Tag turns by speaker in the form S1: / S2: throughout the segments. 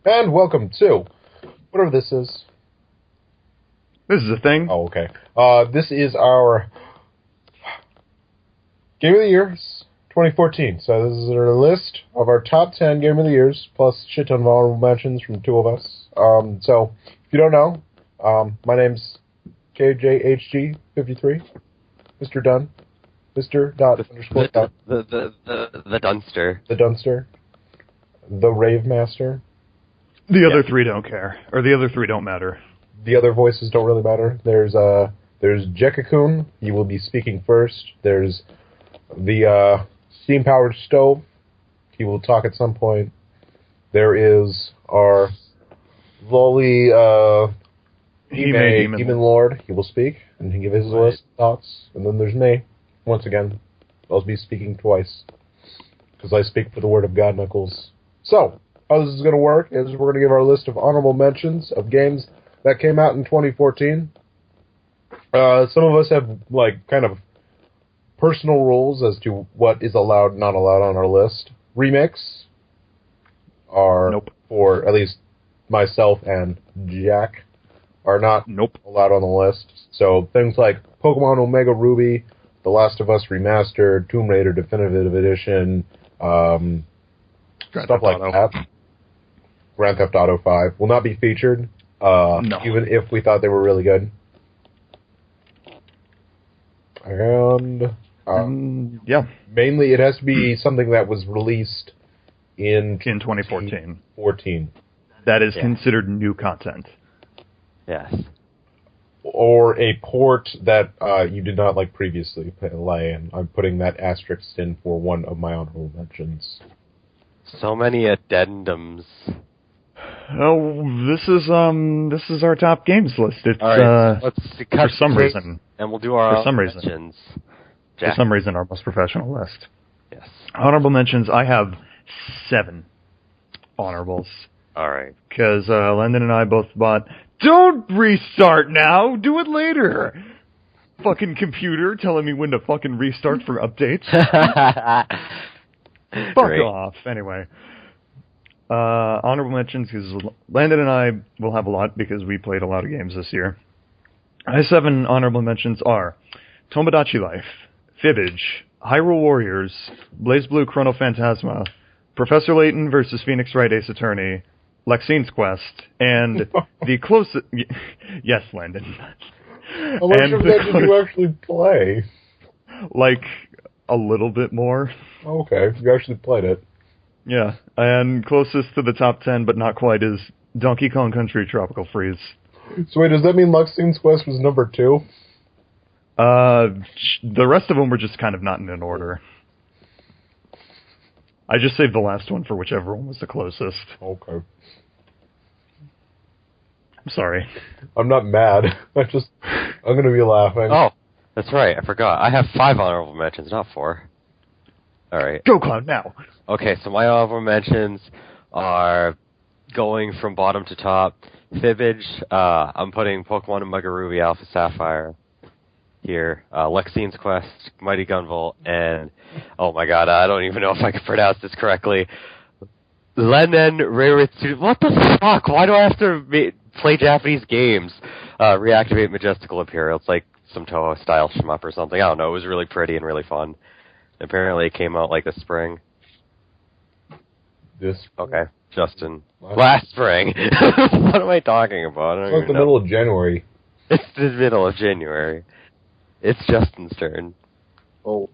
S1: And welcome to whatever this is.
S2: This is a thing.
S1: Oh, okay. This is our Game of the Year 2014. So this is our list of our top 10 Game of the Years, plus shit ton of honorable mentions from two of us. So, if you don't know, my name's KJHG53, Mr. Dunn, Mr. Dot underscore Dot.
S3: The Dunster.
S1: The Dunster. The Rave Master.
S2: The other three don't care, or the other three don't matter.
S1: The other voices don't really matter. There's Jekka-kun. He will be speaking first. There's the steam-powered stove. He will talk at some point. There is our lowly Demon Lord. He will speak, and he give his list thoughts. And then there's me. Once again, I'll be speaking twice. Because I speak for the word of God, Knuckles. So, how this is going to work is we're going to give our list of honorable mentions of games that came out in 2014. Some of us have, kind of personal rules as to what is allowed, not allowed on our list. Remakes are, for at least myself and Jack, are not allowed on the list. So things like Pokemon Omega Ruby, The Last of Us Remastered, Tomb Raider Definitive Edition, stuff like that. Grand Theft Auto 5 will not be featured, even if we thought they were really good. And mainly it has to be something that was released in
S2: 2014. That is considered new content.
S3: Yes.
S1: Or a port that you did not like previously play, and I'm putting that asterisk in for one of my honorable mentions.
S3: So many addendums.
S2: Oh, this is our top games list. It's
S3: let's cut
S2: for some reason,
S3: and we'll do our
S2: honorable
S3: mentions.
S2: For some reason, our most professional list.
S3: Yes.
S2: Honorable mentions. I have 7 honorables.
S3: All right.
S2: Because Landon and I both thought, don't restart now, do it later. Fucking computer telling me when to fucking restart for updates. Fuck off. Anyway. Honorable mentions, because Landon and I will have a lot because we played a lot of games this year. My 7 honorable mentions are Tomodachi Life, Fibbage, Hyrule Warriors, BlazBlue Chrono Phantasma, Professor Layton vs. Phoenix Wright Ace Attorney, Lexine's Quest, and the closest... Yes, Landon.
S1: How much of that did you actually play?
S2: Like, a little bit more.
S1: Okay, you actually played it.
S2: Yeah, and closest to the top 10, but not quite, is Donkey Kong Country Tropical Freeze.
S1: So wait, does that mean Lexine's Quest was number 2?
S2: The rest of them were just kind of not in an order. I just saved the last one for whichever one was the closest.
S1: Okay.
S2: I'm sorry.
S1: I'm not mad. I'm going to be laughing.
S3: Oh, that's right. I forgot. I have 5 honorable mentions, not 4. All right.
S2: Go Cloud now.
S3: Okay, so my honorable mentions are going from bottom to top. Fibbage, I'm putting Pokemon Omega Ruby Alpha Sapphire here. Lexine's Quest, Mighty Gunvolt, and, oh my god, I don't even know if I can pronounce this correctly. Lennen Reiritsu. What the fuck? Why do I have to play Japanese games? Reactivate Majestical Imperial. It's like some Toho-style shmup or something. I don't know. It was really pretty and really fun. Apparently it came out like this spring. Okay, Justin. Last spring. What am I talking about?
S1: It's like the middle of January.
S3: It's the middle of January. It's Justin's turn.
S4: Oh.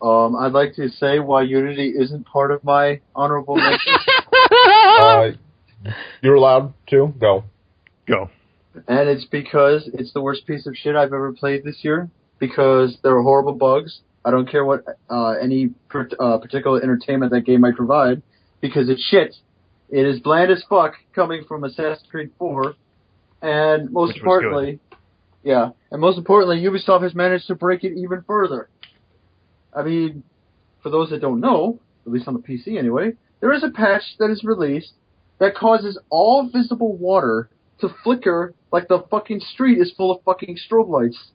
S4: I'd like to say why Unity isn't part of my honorable mention.
S1: You're allowed to. Go.
S4: And it's because it's the worst piece of shit I've ever played this year. Because there are horrible bugs. I don't care what any particular entertainment that game might provide, because it's shit. It is bland as fuck, coming from Assassin's Creed 4, and most importantly, Ubisoft has managed to break it even further. I mean, for those that don't know, at least on the PC anyway, there is a patch that is released that causes all visible water to flicker like the fucking street is full of fucking strobe lights.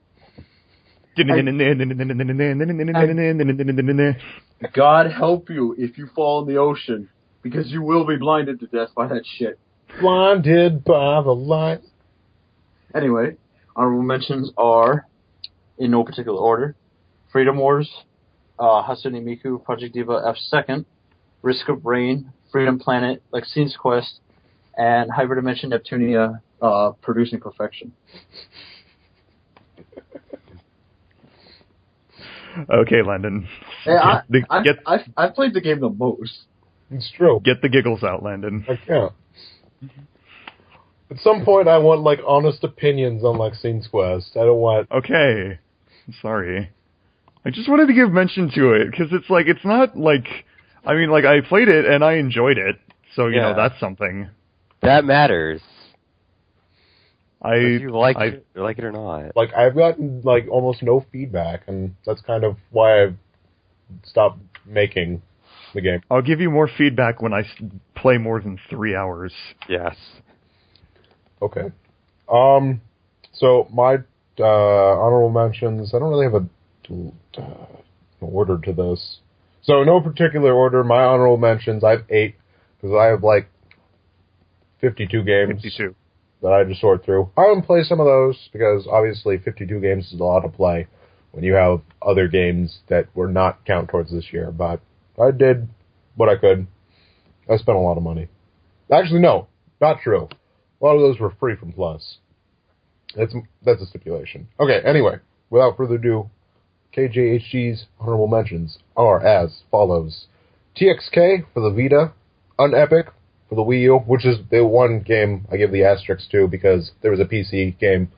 S4: God help you if you fall in the ocean, because you will be blinded to death by that shit.
S1: Blinded by the light.
S4: Anyway, honorable mentions are, in no particular order, Freedom Wars, Hatsune Miku, Project Diva F2nd, Risk of Rain, Freedom Planet, Lexine's Quest, and Hyperdimension Neptunia, Producing Perfection.
S2: Okay, Landon.
S4: Hey, I've played the game the most.
S1: It's true.
S2: Get the giggles out, Landon.
S1: I can't. At some point, I want, like, honest opinions on Lexine's Quest. I don't want...
S2: Okay. I'm sorry. I just wanted to give mention to it, because it's like, it's not like... I mean, like, I played it, and I enjoyed it, so, you know, that's something.
S3: That matters.
S2: If
S3: you like it or not.
S1: Like, I've gotten, like, almost no feedback, and that's kind of why I've stopped making the game.
S2: I'll give you more feedback when I play more than 3 hours.
S3: Yes.
S1: Okay. So, my honorable mentions, I don't really have an order to this. So, in no particular order, my honorable mentions, I have 8, because I have, like, 52 games.
S2: 52.
S1: That I just sort through. I don't play some of those because obviously 52 games is a lot to play when you have other games that were not count towards this year. But I did what I could. I spent a lot of money. Actually, no, not true. A lot of those were free from Plus. That's a stipulation. Okay, anyway, without further ado, KJHG's honorable mentions are as follows: TXK for the Vita, Unepic for the Wii U, which is the one game I give the asterisk to because there was a PC game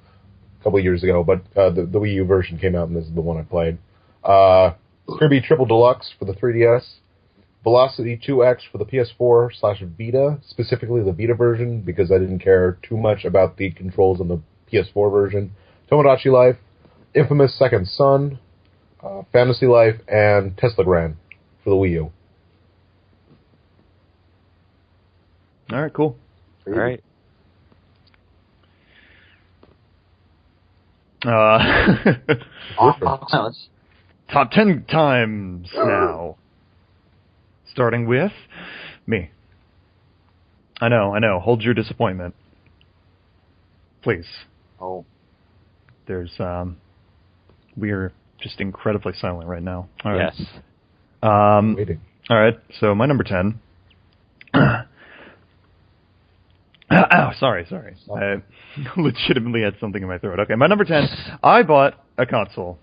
S1: a couple of years ago, but the Wii U version came out and this is the one I played. Kirby Triple Deluxe for the 3DS, Velocity 2X for the PS4/Vita, specifically the Vita version because I didn't care too much about the controls on the PS4 version, Tomodachi Life, Infamous Second Son, Fantasy Life, and Tesla Grand for the Wii U.
S2: All right, cool.
S3: All right.
S2: Top 10 times now. Starting with me. I know. Hold your disappointment. Please.
S4: Oh.
S2: There's, we are just incredibly silent right now. All right.
S3: Yes.
S1: Waiting.
S2: All right, so my number 10. Sorry. I legitimately had something in my throat. Okay, my number 10. I bought a console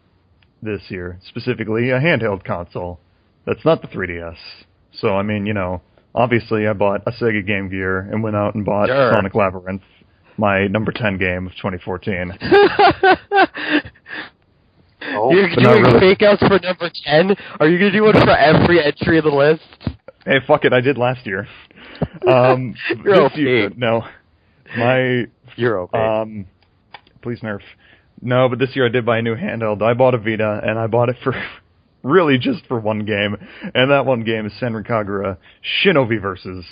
S2: this year, specifically a handheld console. That's not the 3DS. So, I mean, you know, obviously I bought a Sega Game Gear and went out and bought Sonic Labyrinth, my number 10 game of 2014.
S3: You're doing fake outs for number 10? Are you going to do one for every entry of the list?
S2: Hey, fuck it, I did last year.
S3: You're okay.
S2: No.
S3: You're okay.
S2: Please nerf. No, but this year I did buy a new handheld. I bought a Vita, and I bought it for really just for one game, and that one game is Senran Kagura Shinobi Versus.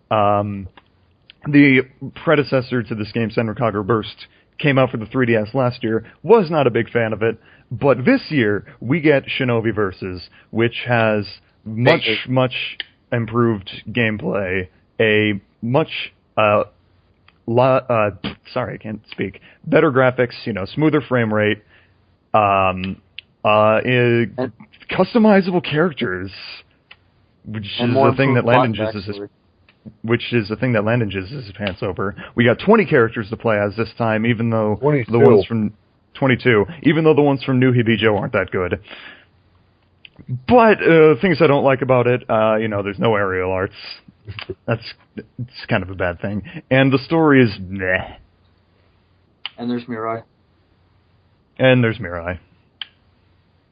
S2: The predecessor to this game, Senran Kagura Burst, came out for the 3DS last year. Was not a big fan of it, but this year we get Shinobi Versus, which has much improved gameplay, a much sorry, I can't speak. Better graphics, you know, smoother frame rate, customizable characters, which is the thing that Landon jizzes his pants over. We got 20 characters to play as this time, even though
S1: 22.
S2: the ones from 22, even though the ones from New Hibijo aren't that good. But things I don't like about it, you know, there's no aerial arts. It's kind of a bad thing. And the story is meh.
S4: And there's Mirai.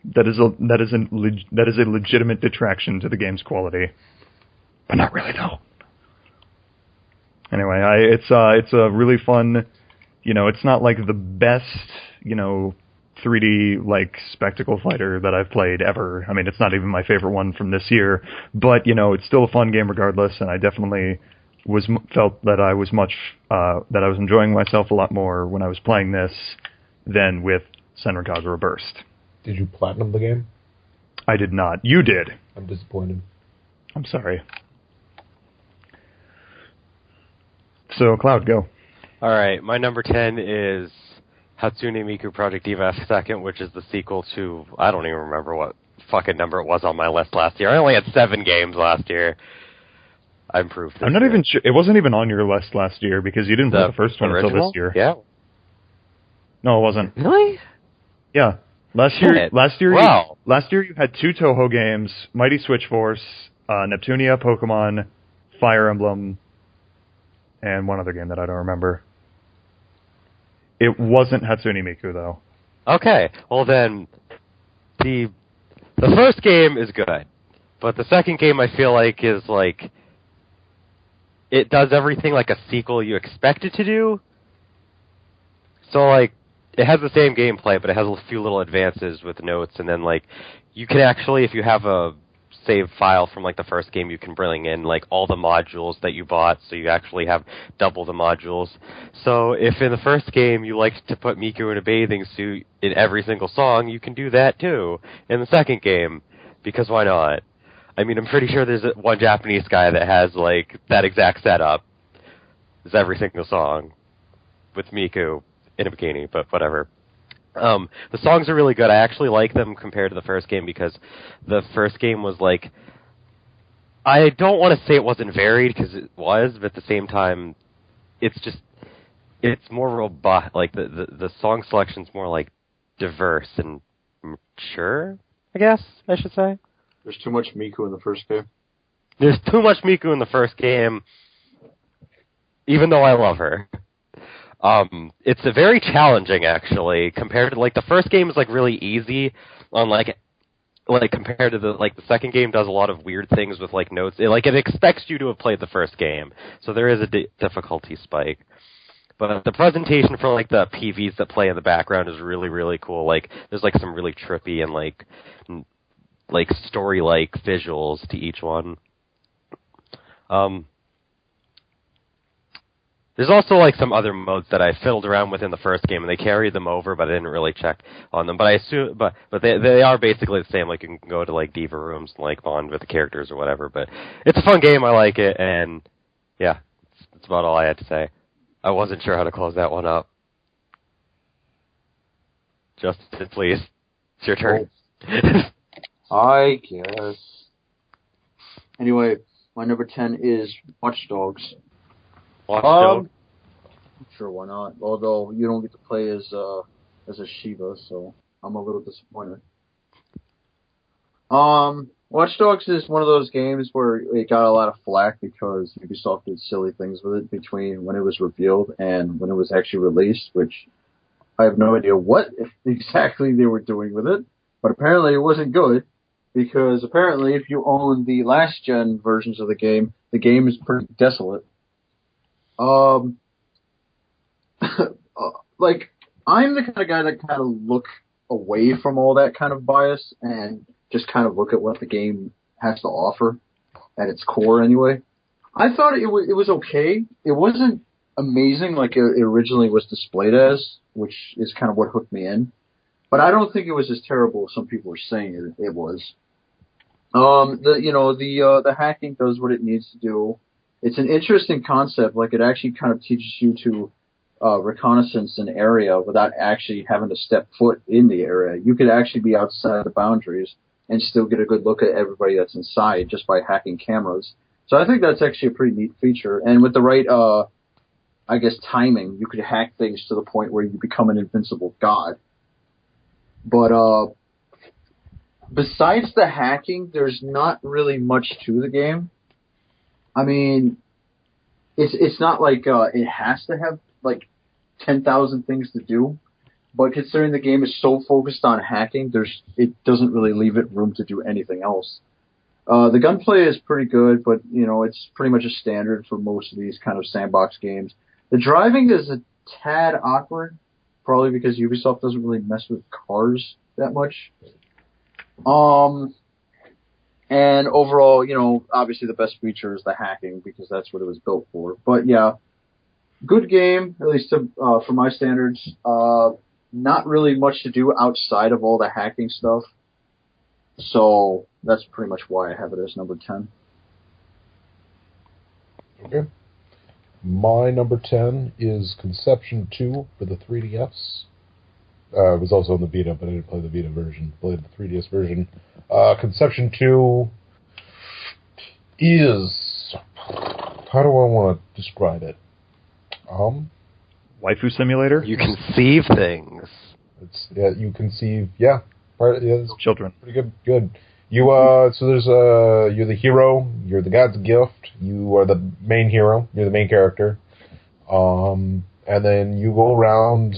S2: That is a legitimate detraction to the game's quality, but not really though. Anyway, it's a really fun. You know, it's not like the best, you know, 3D like spectacle fighter that I've played ever. I mean, it's not even my favorite one from this year, but you know, it's still a fun game regardless. And I definitely felt that I was enjoying myself a lot more when I was playing this than with Senran Kagura Burst.
S1: Did you platinum the game?
S2: I did not. You did.
S1: I'm disappointed.
S2: I'm sorry. So, Cloud, go.
S3: All right, my number 10 is Hatsune Miku Project Diva F2, which is the sequel to, I don't even remember what fucking number it was on my list last year. I only had 7 games last year. I improved this
S2: I'm not
S3: year.
S2: even sure. It wasn't even on your list last year because you didn't play the first one until this year.
S3: Yeah.
S2: No, it wasn't.
S3: Really?
S2: Yeah. Last year you had 2 Toho games, Mighty Switch Force, Neptunia, Pokemon, Fire Emblem, and one other game that I don't remember. It wasn't Hatsune Miku, though.
S3: Okay. Well, then, the first game is good, but the second game I feel like is like, it does everything like a sequel you expect it to do. So, like, it has the same gameplay, but it has a few little advances with notes, and then, like, you can actually, if you have a save file from, like, the first game, you can bring in, like, all the modules that you bought, so you actually have double the modules. So, if in the first game you liked to put Miku in a bathing suit in every single song, you can do that, too, in the second game, because why not? I mean, I'm pretty sure there's one Japanese guy that has, like, that exact setup. It's every single song with Miku in a bikini, but whatever. The songs are really good. I actually like them compared to the first game because the first game was, like, I don't want to say it wasn't varied, because it was, but at the same time, it's more robust. Like, the song selection's more, like, diverse and mature, I guess I should say.
S4: There's too much Miku in the first game.
S3: There's too much Miku in the first game, even though I love her. It's a very challenging, actually, compared to, like, the first game is, like, really easy on, like compared to the second game does a lot of weird things with, like, notes. It expects you to have played the first game, so there is a difficulty spike. But the presentation for, like, the PVs that play in the background is really, really cool. Like, there's, like, some really trippy and, like story-like visuals to each one. There's also, like, some other modes that I fiddled around with in the first game, and they carried them over, but I didn't really check on them. But I assume, but they are basically the same. Like, you can go to, like, diva rooms and, like, bond with the characters or whatever. But it's a fun game. I like it, and yeah, that's about all I had to say. I wasn't sure how to close that one up. Justin, please, it's your turn.
S4: I guess. Anyway, my number 10 is Watch Dogs.
S3: Watch Dogs?
S4: Sure, why not? Although you don't get to play as a Shiva, so I'm a little disappointed. Watch Dogs is one of those games where it got a lot of flack because Ubisoft did silly things with it between when it was revealed and when it was actually released, which I have no idea what exactly they were doing with it, but apparently it wasn't good, because apparently if you own the last gen versions of the game is pretty desolate. Like, I'm the kind of guy that kind of look away from all that kind of bias and just kind of look at what the game has to offer at its core anyway. I thought it was okay. It wasn't amazing like it originally was displayed as, which is kind of what hooked me in. But I don't think it was as terrible as some people were saying it was. The hacking does what it needs to do. It's an interesting concept. Like, it actually kind of teaches you to reconnaissance an area without actually having to step foot in the area. You could actually be outside the boundaries and still get a good look at everybody that's inside just by hacking cameras. So I think that's actually a pretty neat feature. And with the right, timing, you could hack things to the point where you become an invincible god. But besides the hacking, there's not really much to the game. I mean, it's not like it has to have like 10,000 things to do, but considering the game is so focused on hacking, it doesn't really leave it room to do anything else. The gunplay is pretty good, but it's pretty much a standard for most of these kind of sandbox games. The driving is a tad awkward, probably because Ubisoft doesn't really mess with cars that much. And overall, obviously the best feature is the hacking because that's what it was built for. But yeah, good game, at least for my standards. Not really much to do outside of all the hacking stuff. So that's pretty much why I have it as number 10.
S1: Okay. My number 10 is Conception 2 for the 3DS. It was also on the Vita, but I didn't play the Vita version. Played the 3DS version. Conception 2 is... How do I want to describe it?
S2: Waifu simulator?
S3: You conceive things.
S1: You conceive... Yeah. It's
S2: Children.
S1: pretty good. You're the hero. You're the god's gift. You are the main hero. You're the main character. And then you go around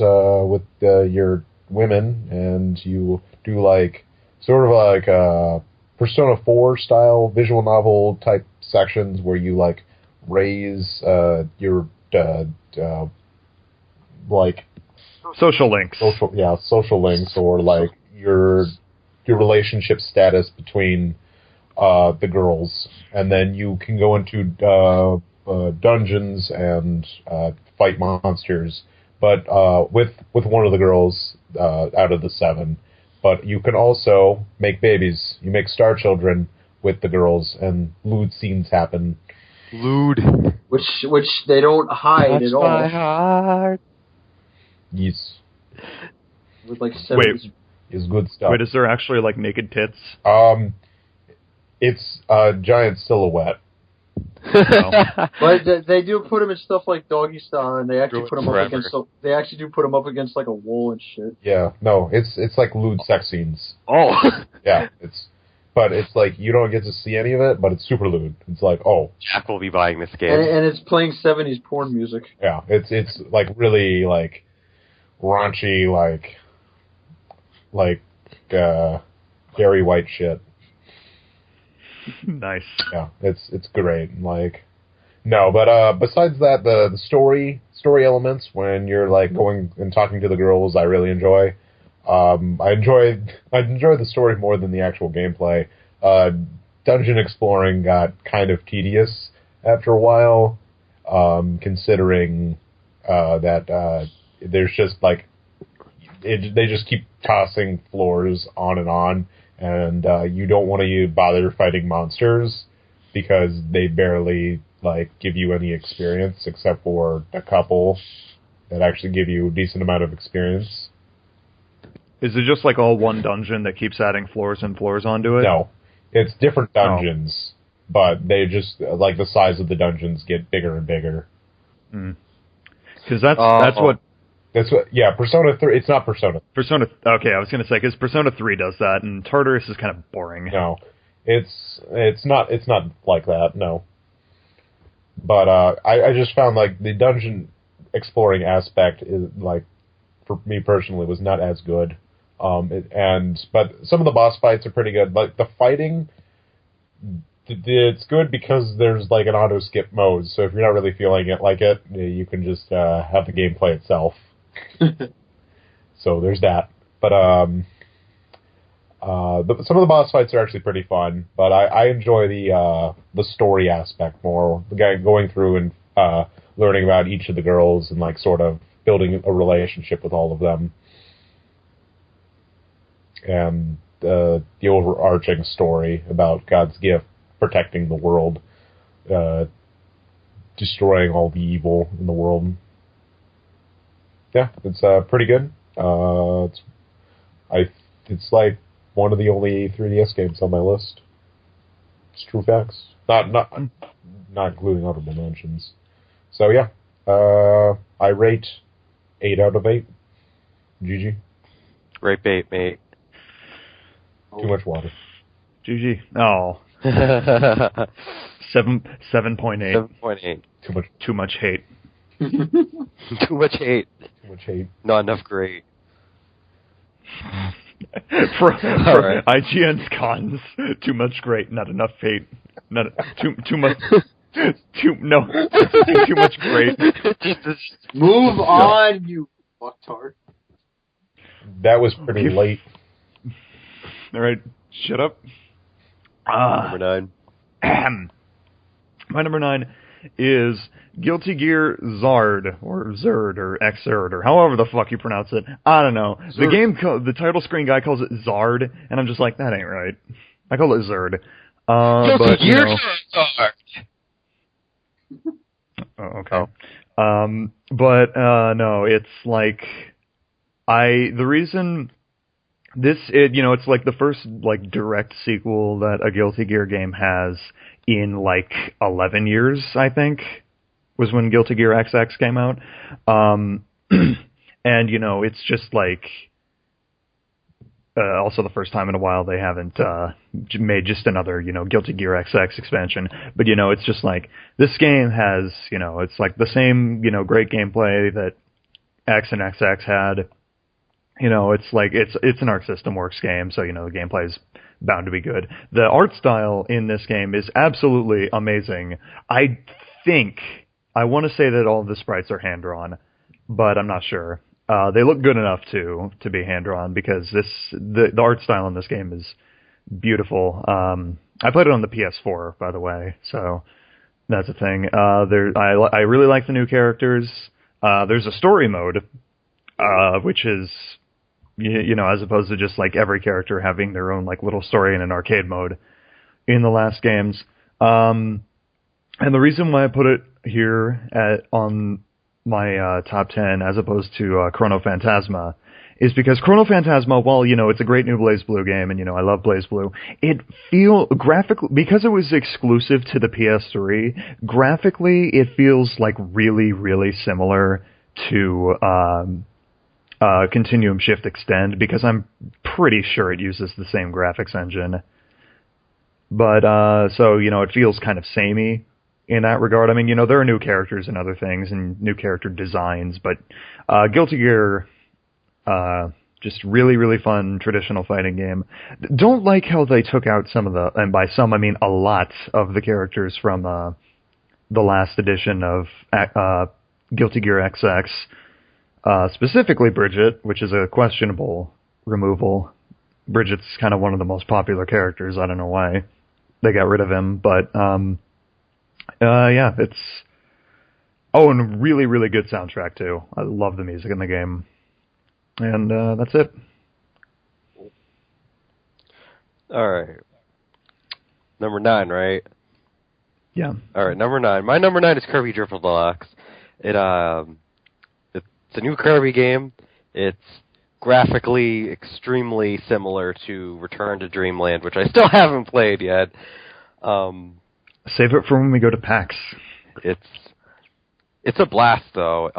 S1: with your women, and you do sort of like Persona 4 style visual novel type sections where you raise your
S2: Social links.
S1: social links, or your relationship status between the girls, and then you can go into dungeons and fight monsters, but with one of the girls out of the 7. But you can also make babies. You make star children with the girls, and lewd scenes happen.
S3: Lewd.
S4: Which they don't hide at all.
S3: My heart.
S1: Yes.
S4: With 7
S2: Wait.
S1: Is good stuff.
S2: Wait, is there actually naked tits?
S1: It's a giant silhouette.
S2: No.
S4: But they do put them in stuff like Doggy Style, and they actually put them up
S3: Forever.
S4: against. They actually do put them up against a wall and shit.
S1: Yeah, no, it's like lewd sex scenes.
S3: Oh.
S1: Yeah, but it's you don't get to see any of it, but it's super lewd. It's
S3: Jack will be buying this game.
S4: And it's playing 70s porn music.
S1: yeah, it's really raunchy, Gary White shit.
S2: Nice.
S1: Yeah, it's great. No, but besides that, the story elements when you're going and talking to the girls, I really enjoy. I enjoy the story more than the actual gameplay. Dungeon exploring got kind of tedious after a while, considering that there's just they just keep tossing floors on, and you don't want to bother fighting monsters because they barely give you any experience, except for a couple that actually give you a decent amount of experience.
S2: Is it just all one dungeon that keeps adding floors and floors onto it?
S1: No, it's different dungeons, but they just the size of the dungeons get bigger and bigger.
S2: Because that's what.
S1: That's what. Yeah, Persona 3. It's not Persona.
S2: Persona. Okay, I was gonna say because Persona 3 does that, and Tartarus is kind of boring.
S1: No, it's not. It's not like that. No. But I just found the dungeon exploring aspect is for me personally was not as good. But some of the boss fights are pretty good. The fighting, it's good because there's an auto skip mode. So if you're not really feeling it, you can just have the gameplay itself. So there's that. But some of the boss fights are actually pretty fun. But I enjoy the story aspect more. The guy going through and learning about each of the girls and sort of building a relationship with all of them. And the overarching story about God's gift protecting the world, destroying all the evil in the world. Yeah, it's pretty good. It's one of the only 3DS games on my list. It's true facts. Not including honorable mentions. So yeah, I rate 8 out of 8. GG.
S3: Great bait, mate.
S1: Too much water.
S2: GG. Oh. 7.8.
S3: 7.8.
S1: Too much
S2: hate.
S3: Too much hate.
S1: Too much hate.
S3: Not enough great.
S2: for
S3: right.
S2: IGN's cons, too much great, not enough hate. Not too much. Too much great.
S4: Move on, you fucktard.
S1: That was pretty late.
S2: All right, shut up.
S3: Number 9.
S2: My number 9 is Guilty Gear Zard, or Zerd, or Xrd, or however the fuck you pronounce it. I don't know.
S4: Zerd.
S2: The game, the title screen guy calls it Zard, and I'm just like, that ain't right. I call it Zerd. But,
S3: Guilty Gear Zard!
S2: Oh, okay. But no, it's like the reason it's like the first like direct sequel that a Guilty Gear game has in like 11 years, I think, was when Guilty Gear XX came out. And it's just like also the first time in a while they haven't made just another, Guilty Gear XX expansion. But, it's just like, this game has, it's like the same, great gameplay that X and XX had. It's like, it's an Arc System Works game, so, the gameplay is bound to be good. The art style in this game is absolutely amazing. I want to say that all of the sprites are hand-drawn, but I'm not sure. They look good enough to be hand-drawn because the art style in this game is beautiful. I played it on the PS4, by the way, so that's a thing. I really like the new characters. There's a story mode, which is, as opposed to just like every character having their own like little story in an arcade mode in the last games. And the reason why I put it here on my top 10 as opposed to Chrono Phantasma is because Chrono Phantasma, while, it's a great new BlazBlue game, and, I love BlazBlue, graphically, because it was exclusive to the PS3, graphically, it feels like really, really similar to Continuum Shift Extend, because I'm pretty sure it uses the same graphics engine. But, so, it feels kind of samey in that regard. I mean, there are new characters and other things and new character designs, but Guilty Gear, just really, really fun traditional fighting game. Don't like how they took out some of and by some I mean a lot of the characters from the last edition of Guilty Gear XX, specifically Bridget, which is a questionable removal. Bridget's kind of one of the most popular characters. I don't know why they got rid of him, but yeah, it's... Oh, and really, really good soundtrack, too. I love the music in the game. And that's it.
S3: Alright. Number 9, right?
S2: Yeah.
S3: Alright, number 9. My number 9 is Kirby Triple Deluxe. It's a new Kirby game. It's graphically extremely similar to Return to Dreamland, which I still haven't played yet.
S2: Save it for when we go to PAX.
S3: It's a blast, though.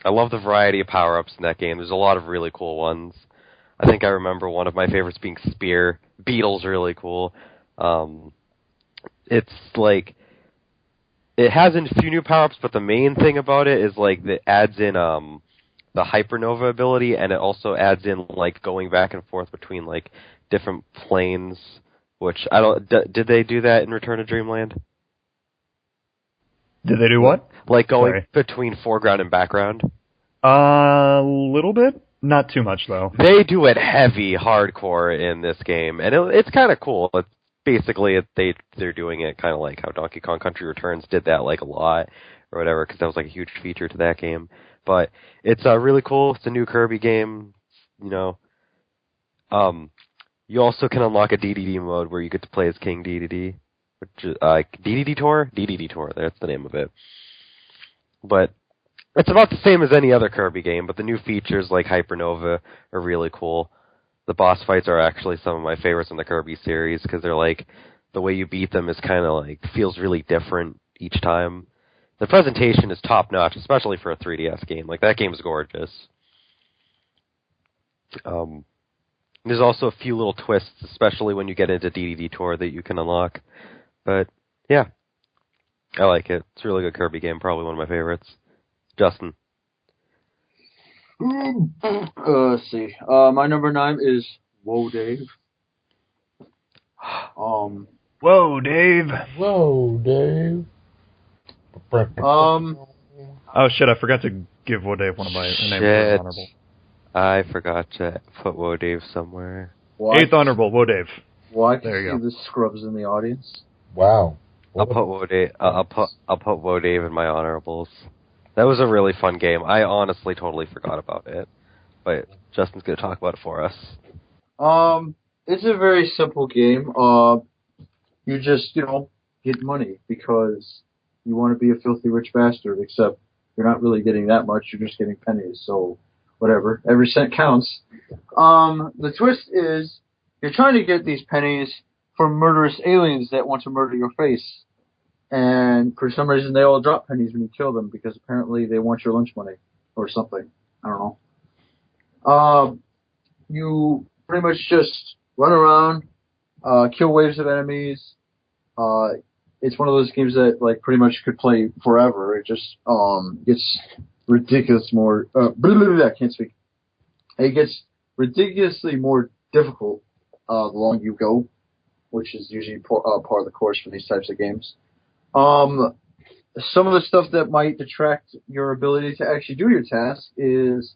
S3: I love the variety of power-ups in that game. There's a lot of really cool ones. I think I remember one of my favorites being Spear. Beetle's really cool. It's like... It has a few new power-ups, but the main thing about it is, like, it adds in the Hypernova ability, and it also adds in, like, going back and forth between, like, different planes, which I don't... Did they do that in Return to Dreamland?
S2: Did they do what?
S3: Like going between foreground and background?
S2: A little bit. Not too much, though.
S3: They do it heavy, hardcore in this game, and it's kind of cool. It's basically, they're doing it kind of like how Donkey Kong Country Returns did that like a lot, or whatever, because that was like a huge feature to that game. But it's really cool. It's a new Kirby game, You also can unlock a DDD mode where you get to play as King DDD. Which is, DDD Tour? DDD Tour, that's the name of it. But it's about the same as any other Kirby game, but the new features like Hypernova are really cool. The boss fights are actually some of my favorites in the Kirby series, because they're like, the way you beat them is kind of like, feels really different each time. The presentation is top-notch, especially for a 3DS game. Like, that game is gorgeous. There's also a few little twists, especially when you get into DDD Tour, that you can unlock. But, yeah. I like it. It's a really good Kirby game. Probably one of my favorites. Justin.
S4: Let's see. My number 9 is Whoa, Dave.
S2: Whoa, Dave.
S1: Whoa, Dave.
S2: Oh, shit, I forgot to give Whoa Dave one of my names. Honorable.
S3: I forgot to put Whoa Dave somewhere.
S4: What?
S2: 8th honorable, Whoa Dave.
S4: Well, I can
S2: There you
S4: see
S2: go.
S4: the scrubs in the audience.
S1: Wow.
S3: I'll put Whoa Dave. I'll put Whoa Dave in my honorables. That was a really fun game. I honestly totally forgot about it, but Justin's gonna talk about it for us.
S4: It's a very simple game. You just, get money because You want to be a filthy rich bastard, except you're not really getting that much. You're just getting pennies. So whatever. Every cent counts. The twist is you're trying to get these pennies from murderous aliens that want to murder your face. And for some reason, they all drop pennies when you kill them because apparently they want your lunch money or something. I don't know. You pretty much just run around, kill waves of enemies. It's one of those games that like pretty much could play forever. It just gets ridiculous more. I can't speak. It gets ridiculously more difficult the longer you go, which is usually part of the course for these types of games. Some of the stuff that might detract your ability to actually do your task is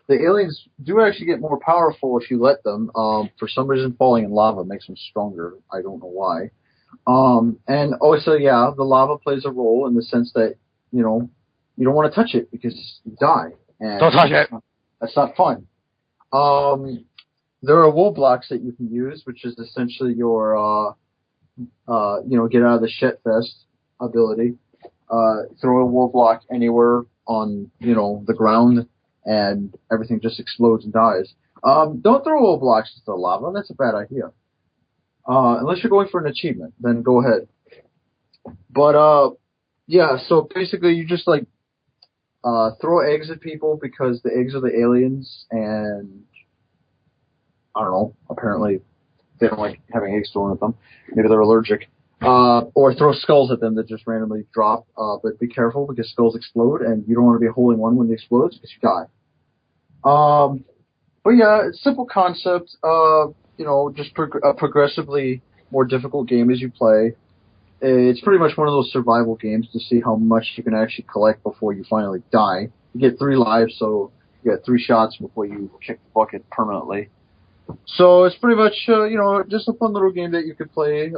S4: the aliens do actually get more powerful if you let them. For some reason, falling in lava makes them stronger. I don't know why. And also, yeah, the lava plays a role in the sense that, you know, you don't want to touch it because you die. And
S3: Don't touch it!
S4: That's not fun. There are wool blocks that you can use, which is essentially your, get out of the shit fest ability. Throw a wool block anywhere on, the ground and everything just explodes and dies. Don't throw wool blocks into the lava. That's a bad idea. Unless you're going for an achievement, then go ahead. But, yeah, so basically you just, throw eggs at people because the eggs are the aliens, and, I don't know, apparently they don't like having eggs thrown at them. Maybe they're allergic. Or throw skulls at them that just randomly drop, but be careful because skulls explode, and you don't want to be holding one when they explode because you die. But yeah, it's a simple concept. Just a progressively more difficult game as you play. It's pretty much one of those survival games to see how much you can actually collect before you finally die. You get 3 lives, so you get 3 shots before you kick the bucket permanently. So it's pretty much, just a fun little game that you could play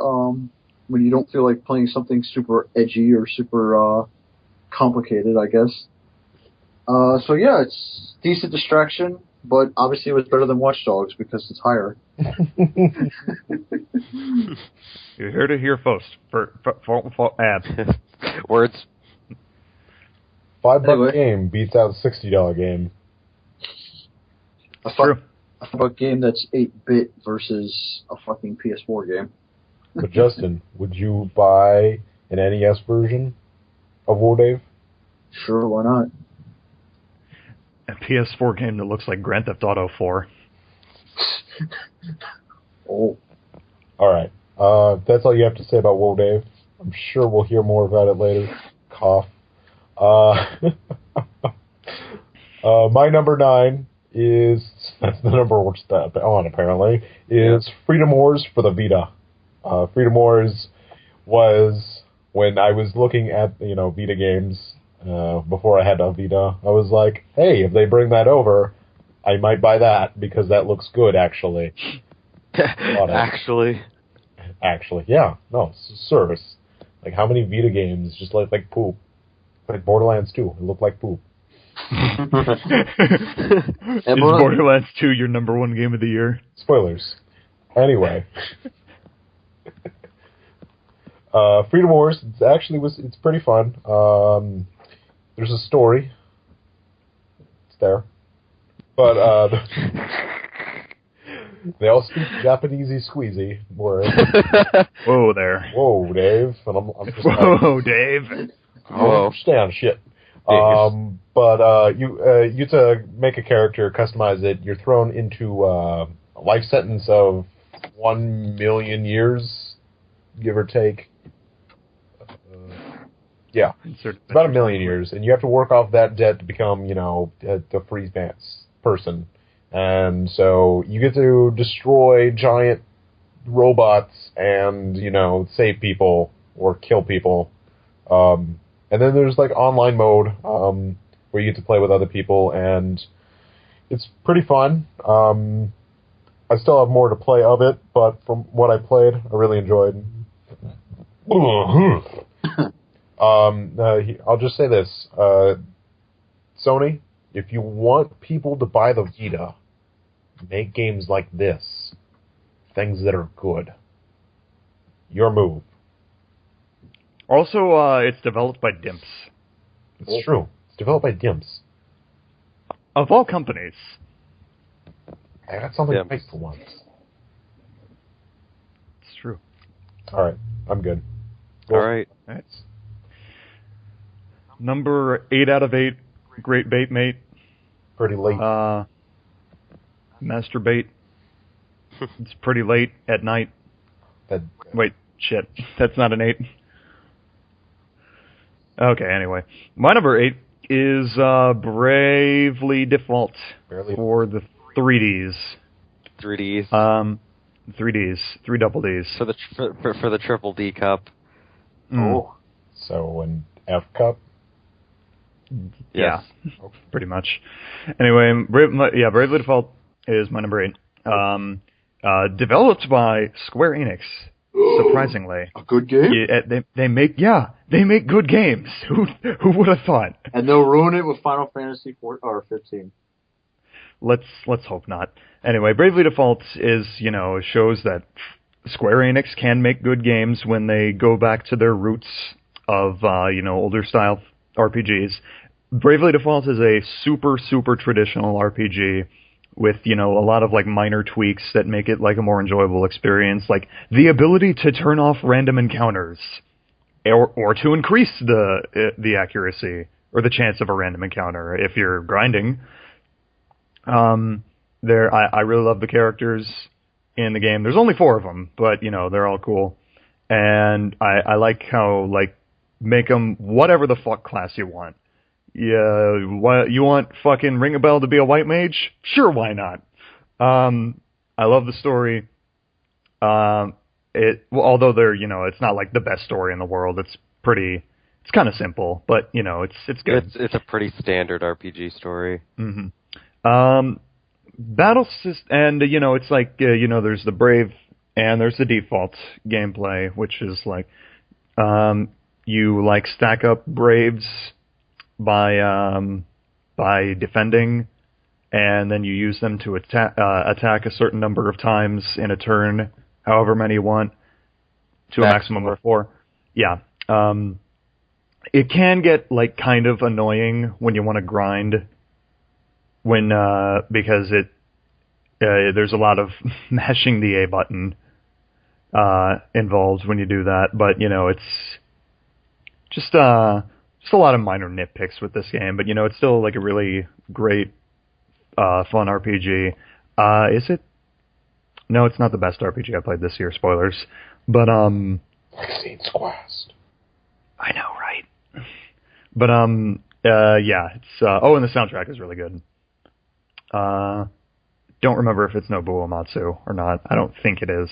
S4: when you don't feel like playing something super edgy or super complicated, I guess. So yeah, it's decent distraction. But obviously it was better than Watch Dogs because it's higher.
S2: You heard it here first. Ad.
S3: Words.
S1: $5 game beats out a $60 game.
S4: A $5 game that's 8-bit versus a fucking PS4 game.
S1: But Justin, would you buy an NES version of War Dave?
S4: Sure, why not?
S2: A PS4 game that looks like Grand Theft Auto 4.
S4: Oh.
S1: Alright. That's all you have to say about Woe Dave. I'm sure we'll hear more about it later. Cough. My number 9 is, that's the number we're on apparently, is Freedom Wars for the Vita. Freedom Wars was, when I was looking at, Vita games, before I had a Vita, I was like, hey, if they bring that over, I might buy that, because that looks good, actually. Actually, yeah. No, service. Like, how many Vita games just look like poop? Like Borderlands 2, it looked like poop.
S2: Is Borderlands 2 your number 1 game of the year?
S1: Spoilers. Anyway. Freedom Wars, it's pretty fun. There's a story. It's there. But, they all speak Japanesey squeezy words.
S2: Whoa there.
S1: Whoa, Dave. And I'm just
S2: Whoa, Dave.
S1: I don't understand shit. But you to make a character, customize it, you're thrown into a life sentence of 1 million years, give or take. Yeah, it's about 1 million years, and you have to work off that debt to become, the freelance person. And so you get to destroy giant robots and, save people or kill people. And then there's online mode where you get to play with other people, and it's pretty fun. I still have more to play of it, but from what I played, I really enjoyed. I'll just say this. Sony, if you want people to buy the Vita, make games like this. Things that are good. Your move.
S2: Also, it's developed by Dimps.
S1: It's true. It's developed by Dimps.
S2: Of all companies.
S1: I got something
S3: Dimps.
S1: right for once.
S2: It's true.
S1: All right, I'm good.
S3: All right.
S2: Right. Number 8 out of 8. Great bait, mate.
S1: Pretty late.
S2: Masturbate. It's pretty late at night. Wait, shit. That's not an 8. Okay, anyway. My number 8 is Bravely Default for the 3Ds.
S3: 3Ds.
S2: 3Ds. 3 double Ds.
S3: For the Triple D Cup.
S4: Oh.
S1: So an F cup.
S2: Yeah, pretty much. Anyway, Bravely Default is my number 8. Developed by Square Enix, surprisingly.
S4: A good game?
S2: Yeah, they make good games. Who would have thought?
S4: And they'll ruin it with Final Fantasy 4 or 15.
S2: Let's hope not. Anyway, Bravely Default is, shows that Square Enix can make good games when they go back to their roots of older style RPGs. Bravely Default is a super, super traditional RPG with, a lot of, minor tweaks that make it, a more enjoyable experience. Like, the ability to turn off random encounters, or to increase the accuracy, or the chance of a random encounter if you're grinding. I really love the characters in the game. There's only 4 of them, but, they're all cool. And I like how, make them whatever the fuck class you want. Yeah, you want fucking Ring a Bell to be a white mage? Sure, why not? I love the story. Although it's not like the best story in the world. It's kind of simple, but it's good.
S3: It's a pretty standard RPG story.
S2: Mm-hmm. Battle system, and it's there's the Brave and there's the default gameplay, which is you stack up Braves by defending, and then you use them to attack a certain number of times in a turn, however many you want, to a maximum of 4. Yeah. It can get kind of annoying when you want to grind, because there's a lot of mashing the A button involved when you do that, but it's just a lot of minor nitpicks with this game, but it's still a really great, fun RPG. Is it? No, it's not the best RPG I played this year. Spoilers, but
S1: Vaccines Quest.
S2: I know, right? But yeah, it's and the soundtrack is really good. Don't remember if it's Nobuo Uematsu or not. I don't think it is.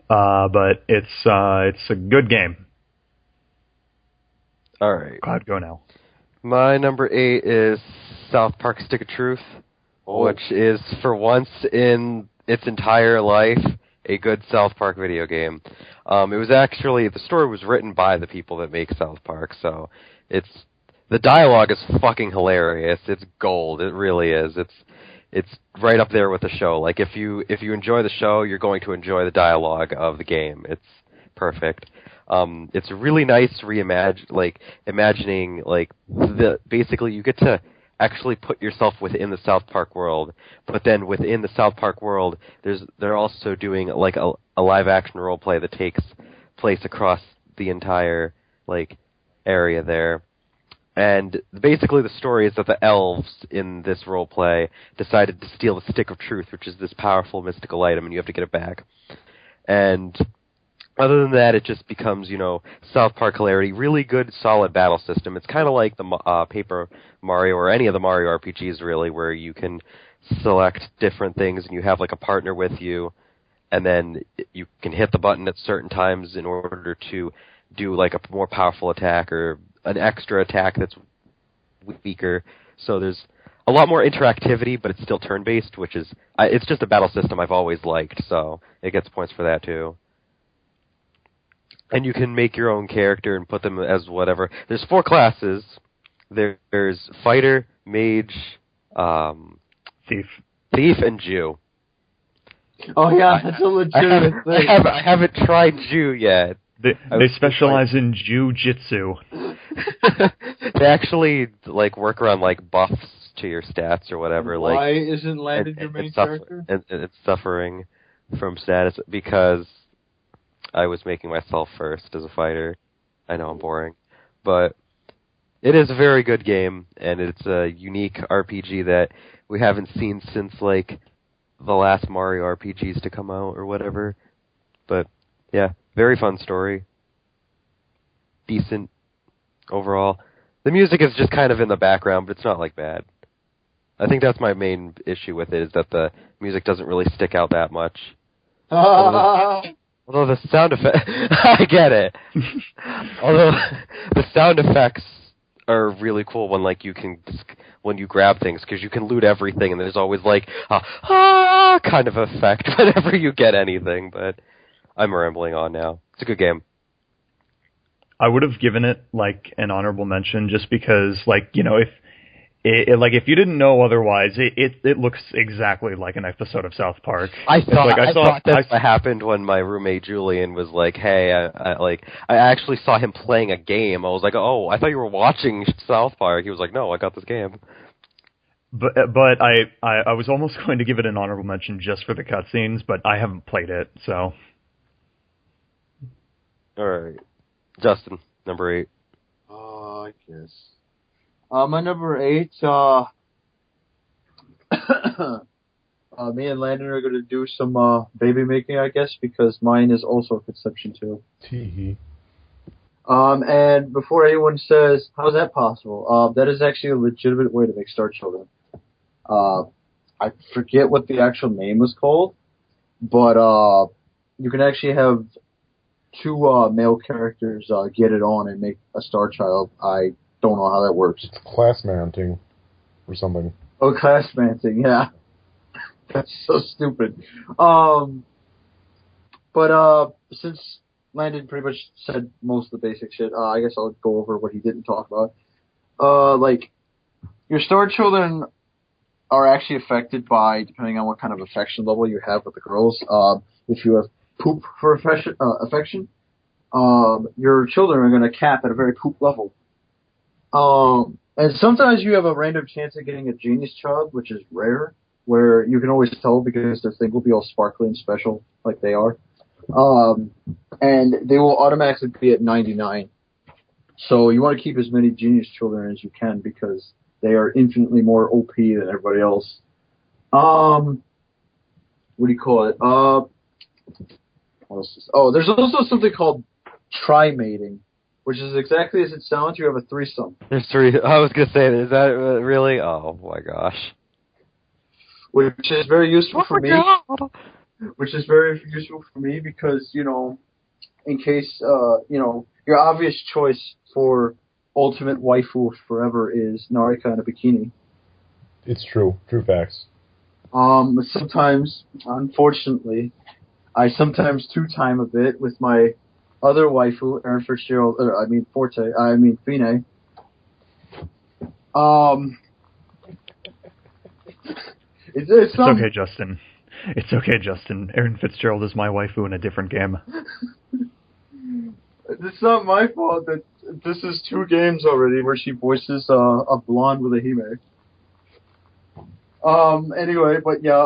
S2: But it's a good game.
S3: All right.
S2: God, go now.
S3: My number 8 is South Park Stick of Truth, which is, for once in its entire life, a good South Park video game. The story was written by the people that make South Park, so the dialogue is fucking hilarious. It's gold. It really is. It's right up there with the show. If you enjoy the show, you're going to enjoy the dialogue of the game. It's perfect. It's really nice imagining basically you get to actually put yourself within the South Park world, but then within the South Park world, they're also doing a live action role play that takes place across the entire area there. And basically the story is that the elves in this role play decided to steal the Stick of Truth, which is this powerful mystical item, and you have to get it back. And other than that, it just becomes, South Park hilarity. Really good, solid battle system. It's kind of like the Paper Mario or any of the Mario RPGs, really, where you can select different things and you have a partner with you, and then you can hit the button at certain times in order to do a more powerful attack or an extra attack that's weaker. So there's a lot more interactivity, but it's still turn-based, which is it's just a battle system I've always liked, so it gets points for that too. And you can make your own character and put them as whatever. There's 4 classes. There's Fighter, Mage,
S2: Thief,
S3: and Jew.
S4: Oh yeah, that's a legitimate thing.
S3: I haven't tried Jew yet.
S2: They specialize in jujitsu.
S3: They actually like work around like buffs to your stats or whatever.
S4: Why
S3: like
S4: isn't Landon your main character?
S3: It's suffering from status because I was making myself first as a fighter. I know I'm boring, but it is a very good game, and it's a unique RPG that we haven't seen since like the last Mario RPGs to come out or whatever. But yeah, very fun story. Decent overall. The music is just kind of in the background, but it's not like bad. I think that's my main issue with it, is that the music doesn't really stick out that much. Although the sound effects... I get it. Although the sound effects are really cool when like when you grab things, because you can loot everything, and there's always like a kind of effect whenever you get anything, but I'm rambling on now. It's a good game.
S2: I would have given it like an honorable mention just because, like, you know, if you didn't know otherwise, it looks exactly like an episode of South Park.
S3: I thought that's what happened when my roommate Julian was like, "Hey, I actually saw him playing a game." I was like, "Oh, I thought you were watching South Park." He was like, "No, I got this game."
S2: But I was almost going to give it an honorable mention just for the cutscenes, but I haven't played it, so.
S3: All right, Justin, number 8.
S4: I guess. My number 8, me and Landon are going to do some baby making, I guess, because mine is also a conception too.
S1: Tee.
S4: And before anyone says, how's that possible? That is actually a legitimate way to make star children. I forget what the actual name was called, but you can actually have 2 male characters get it on and make a star child. I don't know how that works.
S1: It's class mounting or something.
S4: Oh, class mounting, yeah. That's so stupid. But since Landon pretty much said most of the basic shit, I guess I'll go over what he didn't talk about. Like, your star children are actually affected by, depending on what kind of affection level you have with the girls. If you have poop for affection, your children are going to cap at a very poop level. And sometimes you have a random chance of getting a genius child, which is rare, where you can always tell because their thing will be all sparkly and special, like they are. And they will automatically be at 99. So you want to keep as many genius children as you can because they are infinitely more OP than everybody else. What do you call it? What else is, there's also something called trimating, which is exactly as it sounds. You have a threesome.
S3: There's 3. I was gonna say, is that really? Oh my gosh.
S4: Which is very useful for me.
S3: God.
S4: Which is very useful for me because, you know, in case, your obvious choice for ultimate waifu forever is Narika in a bikini.
S1: It's true. True facts.
S4: Sometimes, unfortunately, I sometimes two-time a bit with my other waifu, Erin Fitzgerald, Fine. It's
S2: okay, Justin. It's okay, Justin. Erin Fitzgerald is my waifu in a different game.
S4: It's not my fault that this is 2 games already where she voices a blonde with a hime. Anyway, but yeah,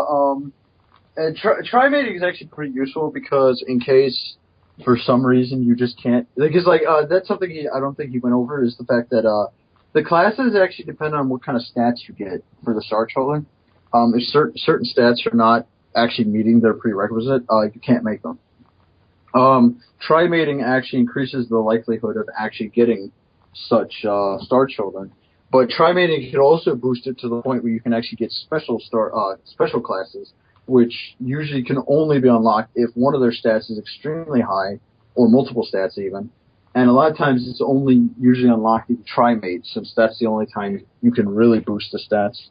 S4: and trimating is actually pretty useful because in case for some reason you just can't, because that's something I don't think he went over, is the fact that the classes actually depend on what kind of stats you get for the star children. If certain stats are not actually meeting their prerequisite, you can't make them. Trimating actually increases the likelihood of actually getting such star children. But trimating can also boost it to the point where you can actually get special classes, which usually can only be unlocked if one of their stats is extremely high, or multiple stats even. And a lot of times it's only usually unlocked in trimate, since that's the only time you can really boost the stats.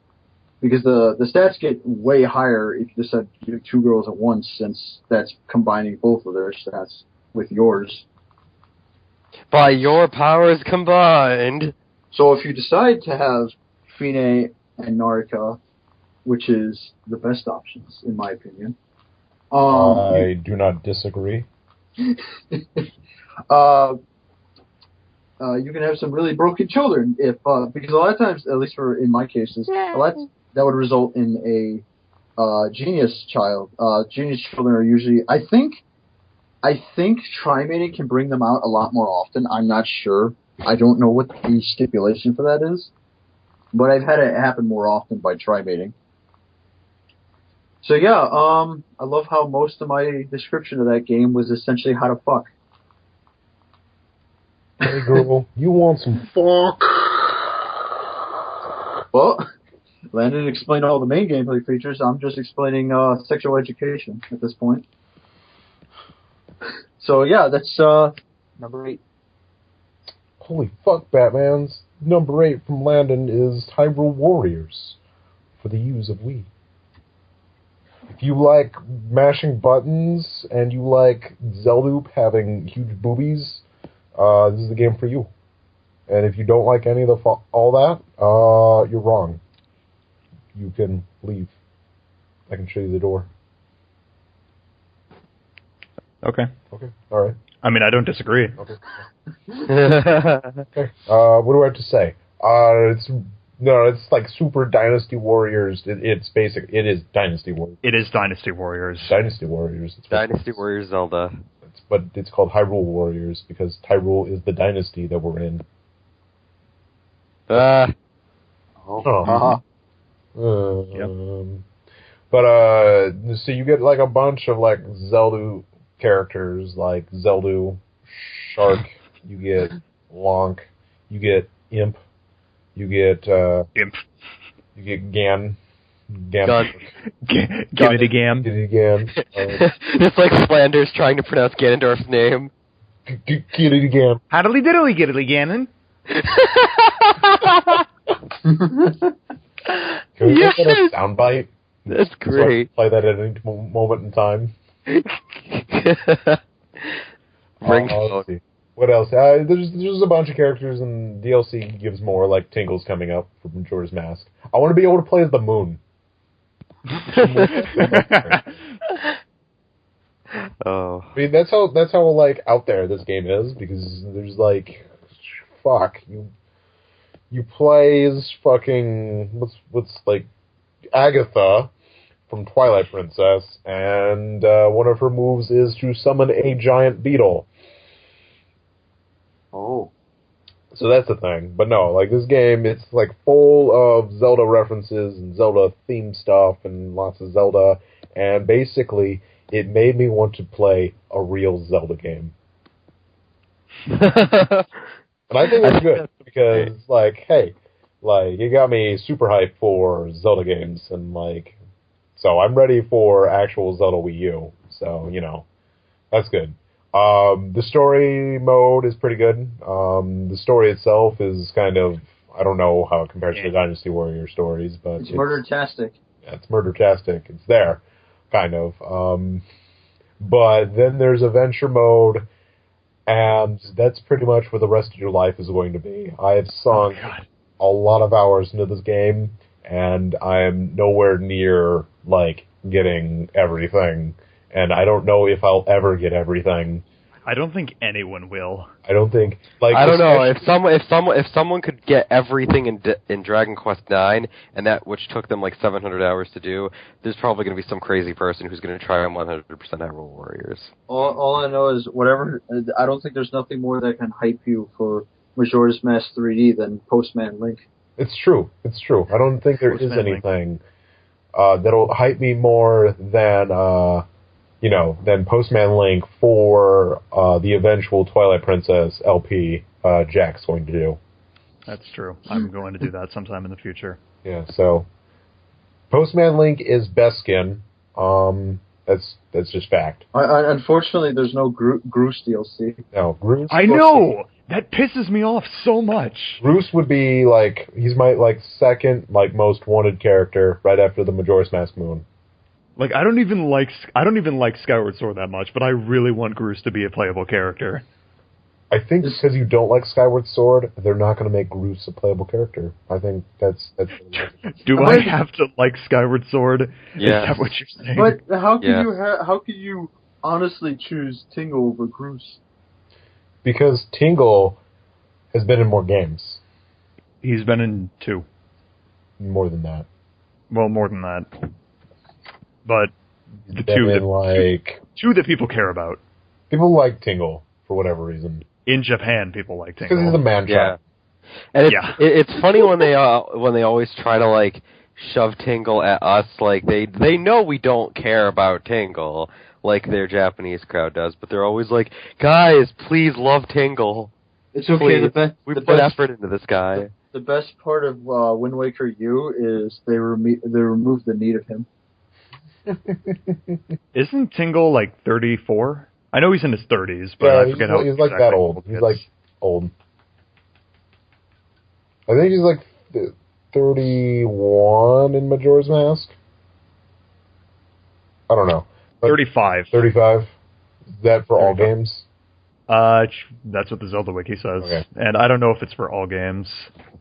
S4: Because the stats get way higher if you just have 2 girls at once, since that's combining both of their stats with yours.
S3: By your powers combined.
S4: So if you decide to have Fine and Narika, which is the best options, in my opinion.
S1: I do not disagree.
S4: You can have some really broken children if because a lot of times, at least in my cases, that would result in a genius child. Genius children are usually, I think trimating can bring them out a lot more often. I'm not sure. I don't know what the stipulation for that is, but I've had it happen more often by trimating. So yeah, I love how most of my description of that game was essentially how to fuck.
S1: Hey girl, you want some fuck?
S4: Well, Landon explained all the main gameplay features. I'm just explaining sexual education at this point. So yeah, that's number 8.
S1: Holy fuck, Batman's number 8 from Landon is Hyrule Warriors for the use of Wii. If you like mashing buttons and you like Zelda having huge boobies, this is the game for you. And if you don't like any of all that, you're wrong. You can leave. I can show you the door.
S2: Okay.
S1: Okay. All right.
S2: I mean, I don't disagree.
S1: Okay. Okay. What do I have to say? It's like Super Dynasty Warriors. It's basic. It is Dynasty Warriors.
S2: It is Dynasty Warriors.
S1: Dynasty Warriors.
S3: Dynasty Warriors Zelda.
S1: But it's called Hyrule Warriors because Hyrule is the dynasty that we're in.
S2: Yep.
S1: But so you get like a bunch of like Zelda characters, like Zelda, Shark. You get Lonk. You get Imp. You get
S2: Imp.
S1: You get Gan.
S2: Giggity Gam.
S1: Giggity Gam.
S3: It's like Flanders trying to pronounce Ganondorf's name.
S1: Giggity Gam.
S2: Haddly diddly giddly Ganon.
S1: Can we get a soundbite?
S3: That's great.
S1: Play that at any moment in time. Let's see. What else? There's a bunch of characters, and DLC gives more, like Tingle's coming up from Majora's Mask. I want to be able to play as the moon.
S3: Oh.
S1: I mean, that's how like out there this game is, because there's like, fuck, you play as fucking what's like Agatha from Twilight Princess, and one of her moves is to summon a giant beetle.
S4: Oh.
S1: So that's the thing. But no, like this game, it's like full of Zelda references and Zelda themed stuff and lots of Zelda, and basically it made me want to play a real Zelda game. And I think it's good because, like, hey, like it got me super hyped for Zelda games, and like, so I'm ready for actual Zelda Wii U. So that's good. The story mode is pretty good. The story itself is kind of, I don't know how it compares to the Dynasty Warrior stories, but
S4: it's murder-tastic. Yeah,
S1: it's murder-tastic. It's there, kind of. But then there's adventure mode, and that's pretty much where the rest of your life is going to be. I have sunk a lot of hours into this game, and I am nowhere near, like, getting everything. And I don't know if I'll ever get everything.
S2: I don't think anyone will.
S1: I don't think. Like,
S3: I don't know if someone could get everything in Dragon Quest IX, and that which took them like 700 hours to do. There's probably going to be some crazy person who's going to try on 100% Hyrule Warriors.
S4: All I know is whatever. I don't think there's nothing more that can hype you for Majora's Mask 3D than Postman Link.
S1: It's true. I don't think there is anything that'll hype me more than. Than Postman Link for the eventual Twilight Princess LP Jack's going to do.
S2: That's true. I'm going to do that sometime in the future.
S1: Yeah, so Postman Link is best skin. That's just fact.
S4: Unfortunately, there's no Groose DLC.
S1: No, Groose.
S2: I know! That pisses me off so much.
S1: Groose would be like, he's my like second like most wanted character right after the Majora's Mask Moon.
S2: Like, I don't even like Skyward Sword that much, but I really want Groose to be a playable character.
S1: I think because you don't like Skyward Sword, they're not going to make Groose a playable character. I think that's
S2: Do I have to like Skyward Sword?
S3: Yeah.
S2: Is that what you're saying?
S4: But how can you honestly choose Tingle over Groose?
S1: because Tingle has been in more games.
S2: He's been in 2.
S1: More than that.
S2: Well, more than that. But the two that people care about.
S1: People like Tingle for whatever reason.
S2: In Japan, people like Tingle.
S1: Because he's a man child.
S3: And it's funny when they always try to like shove Tingle at us, like they know we don't care about Tingle like their Japanese crowd does, but they're always like, guys, please love Tingle.
S4: It's okay.
S3: We put effort into this guy.
S4: The best part of Wind Waker U is they removed the need of him.
S2: Isn't Tingle like 34? I know he's in his 30s, but I forget how
S1: he's like that old. He's like old. I think he's like 31 in Majora's Mask. I don't know.
S2: 35.
S1: 35? Is that for all games?
S2: That's what the Zelda Wiki says. Okay. And I don't know if it's for all games.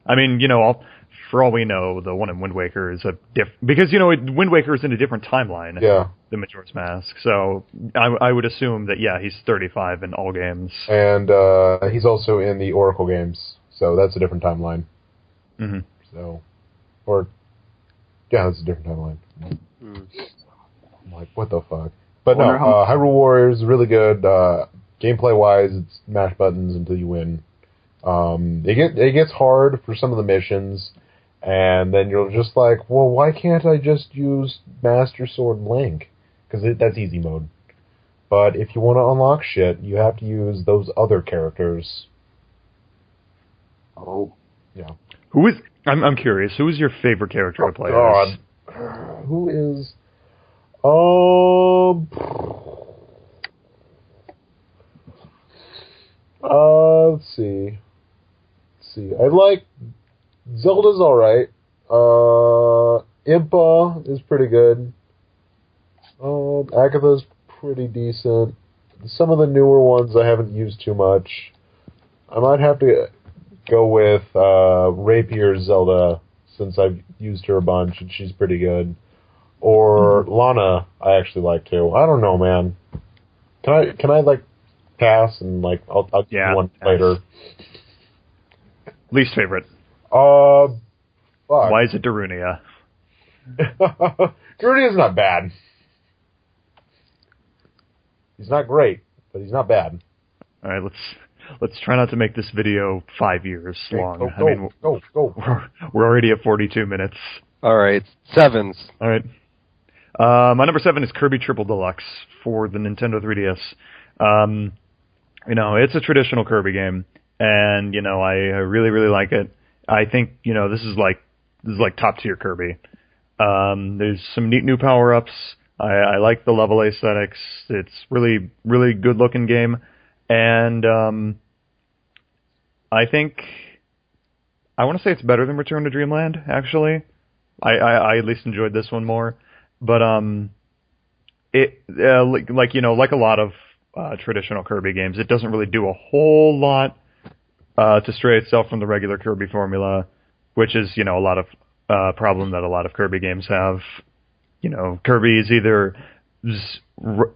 S2: I mean, for all we know, the one in Wind Waker is because, Wind Waker is in a different timeline than Majora's Mask. So I would assume that, he's 35 in all games.
S1: And he's also in the Oracle games. So that's a different timeline.
S2: Mm-hmm.
S1: So, that's a different timeline. I'm like, what the fuck? But no, Hyrule Warriors is really good. Gameplay-wise, it's mash buttons until you win. It gets hard for some of the missions, and then you're just like, well, why can't I just use Master Sword Link? Because that's easy mode. But if you want to unlock shit, you have to use those other characters.
S4: Oh.
S1: Yeah.
S2: I'm curious, who is your favorite character to play
S1: as? Who is... let's see. I like... Zelda's alright. Impa is pretty good. Agatha's pretty decent. Some of the newer ones I haven't used too much. I might have to go with Rapier's Zelda, since I've used her a bunch, and she's pretty good. Or Lana, I actually like too. I don't know, man. Can I like pass and like I'll do one later.
S2: Least favorite.
S1: Fuck.
S2: Why is it Darunia?
S1: Darunia's not bad. He's not great, but he's not bad.
S2: All right, let's try not to make this video 5 years long.
S1: Go.
S2: We're already at 42 minutes.
S3: All right, 7s.
S2: All right. My number 7 is Kirby Triple Deluxe for the Nintendo 3DS. It's a traditional Kirby game, and I really, really like it. I think this is like top tier Kirby. There's some neat new power ups. I like the level aesthetics. It's really, really good looking game, and I think I want to say it's better than Return to Dreamland. Actually, I at least enjoyed this one more. But like a lot of traditional Kirby games, it doesn't really do a whole lot to stray itself from the regular Kirby formula, which is a lot of problem that a lot of Kirby games have. Kirby is either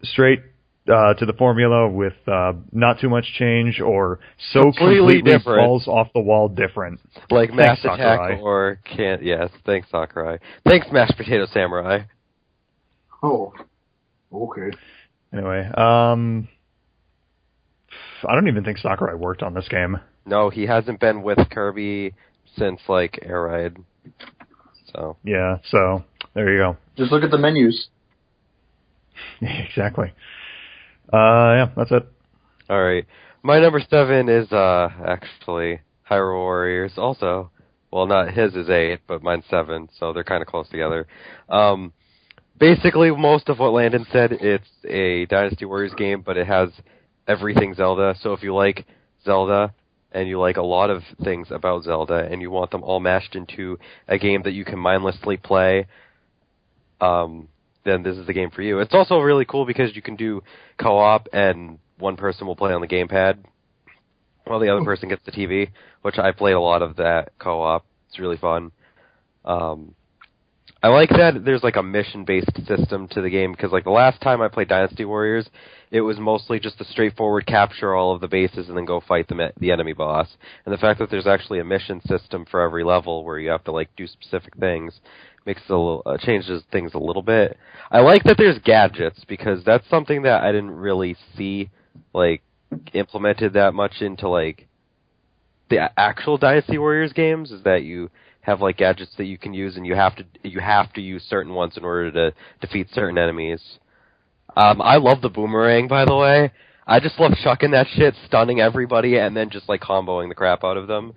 S2: straight to the formula with not too much change, or so completely
S3: different.
S2: Falls off the wall different.
S3: Like Mass Attack or can't. Yes, thanks Sakurai. Thanks Mashed Potato Samurai.
S4: Oh, okay.
S2: Anyway, I don't even think Sakurai worked on this game.
S3: No, he hasn't been with Kirby since like Air Ride. So
S2: yeah, so there you go.
S4: Just look at the menus.
S2: Exactly. That's it.
S3: All right, my number 7 is actually Hyrule Warriors. Also, well, not his is 8, but mine's 7, so they're kind of close together. Basically, most of what Landon said, it's a Dynasty Warriors game, but it has everything Zelda. So if you like Zelda, and you like a lot of things about Zelda, and you want them all mashed into a game that you can mindlessly play, then this is the game for you. It's also really cool because you can do co-op, and one person will play on the gamepad while the other person gets the TV, which I played a lot of that co-op. It's really fun. I like that there's like a mission-based system to the game, because like the last time I played Dynasty Warriors, it was mostly just a straightforward capture all of the bases and then go fight the enemy boss. And the fact that there's actually a mission system for every level where you have to like do specific things makes it a little, changes things a little bit. I like that there's gadgets, because that's something that I didn't really see like implemented that much into like the actual Dynasty Warriors games, is that you have like gadgets that you can use, and you have to use certain ones in order to defeat certain enemies. I love the boomerang, by the way. I just love chucking that shit, stunning everybody, and then just like comboing the crap out of them.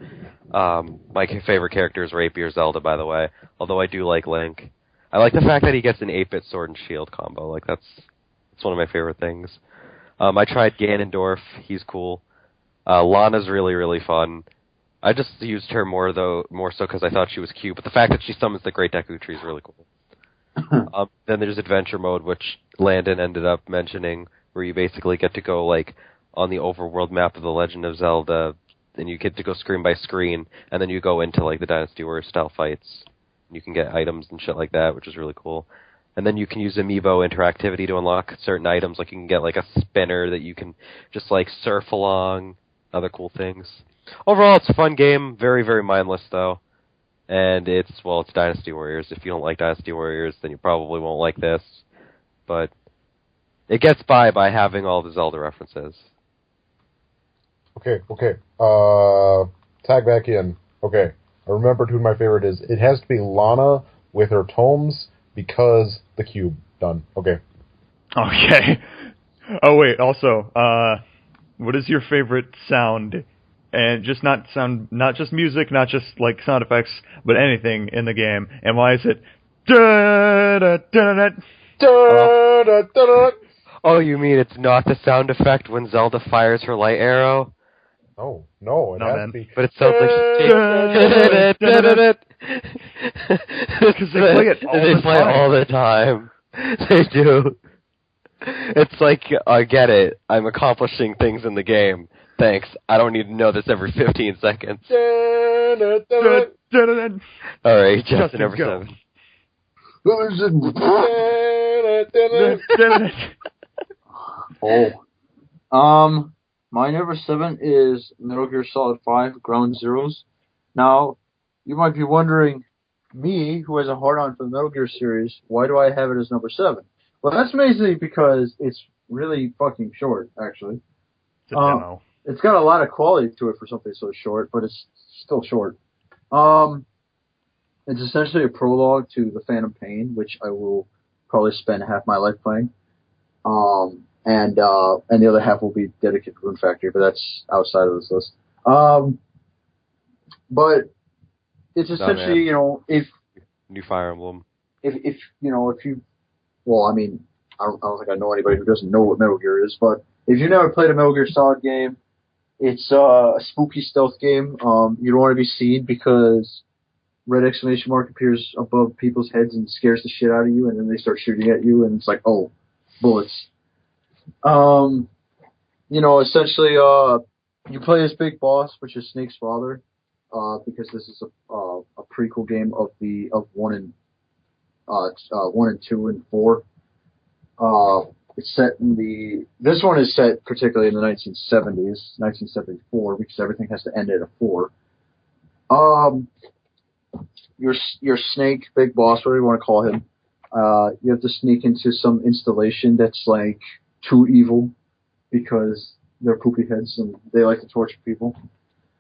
S3: My favorite character is Rapier Zelda, by the way, although I do like Link. I like the fact that he gets an 8-bit sword and shield combo. Like that's one of my favorite things. I tried Ganondorf. He's cool. Lana's really, really fun. I just used her more so because I thought she was cute, but the fact that she summons the Great Deku Tree is really cool. Then there's Adventure Mode, which Landon ended up mentioning, where you basically get to go like on the overworld map of The Legend of Zelda, and you get to go screen by screen, and then you go into like the Dynasty Warriors style fights. You can get items and shit like that, which is really cool. And then you can use Amiibo interactivity to unlock certain items, like you can get like a spinner that you can just like surf along, other cool things. Overall, it's a fun game. Very, very mindless, though. And it's Dynasty Warriors. If you don't like Dynasty Warriors, then you probably won't like this. But it gets by having all the Zelda references.
S1: Okay. Tag back in. Okay. I remembered who my favorite is. It has to be Lana with her tomes, because the cube. Done. Okay.
S2: Okay. Oh, wait, also, what is your favorite sound? And just not just music, not just like sound effects, but anything in the game. And why is it?
S3: Oh, you mean it's not the sound effect when Zelda fires her light arrow?
S1: Oh, no, it has to be.
S3: But it sounds like
S2: because they play it
S3: all the time. They do. It's like, I get it. I'm accomplishing things in the game. Thanks. I don't need to know this every 15 seconds. Alright, Justin, number 7.
S4: My number 7 is Metal Gear Solid 5 Ground Zeroes. Now, you might be wondering, me, who has a hard-on for the Metal Gear series, why do I have it as number 7? Well, that's mainly because it's really fucking short, actually.
S2: It's a demo.
S4: It's got a lot of quality to it for something so short, but it's still short. It's essentially a prologue to The Phantom Pain, which I will probably spend half my life playing. And the other half will be dedicated to Rune Factory, but that's outside of this list. But it's essentially, if
S3: New Fire Emblem.
S4: If well, I mean, I don't think I know anybody who doesn't know what Metal Gear is, but if you've never played a Metal Gear Solid game, it's a spooky stealth game. You don't want to be seen because red exclamation mark appears above people's heads and scares the shit out of you, and then they start shooting at you, and it's like, oh, bullets. Essentially, you play this big boss, which is Snake's father, because this is a prequel game of 1 and 2 and 4. It's set this one is set particularly in the 1970s, 1974, because everything has to end at a 4. Your Snake, big boss, whatever you want to call him, you have to sneak into some installation that's like too evil because they're poopy heads and they like to torture people.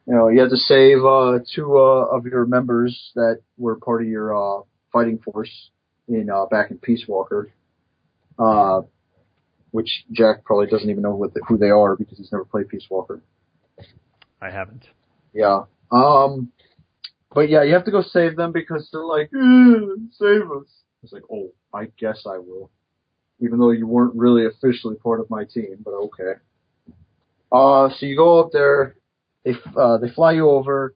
S4: You have to save 2 of your members that were part of your fighting force back in Peace Walker, which Jack probably doesn't even know who they are because he's never played Peace Walker.
S2: I haven't.
S4: Yeah. But yeah, you have to go save them because they're like, save us. It's like, oh, I guess I will. Even though you weren't really officially part of my team, but okay. So you go up there, they fly you over.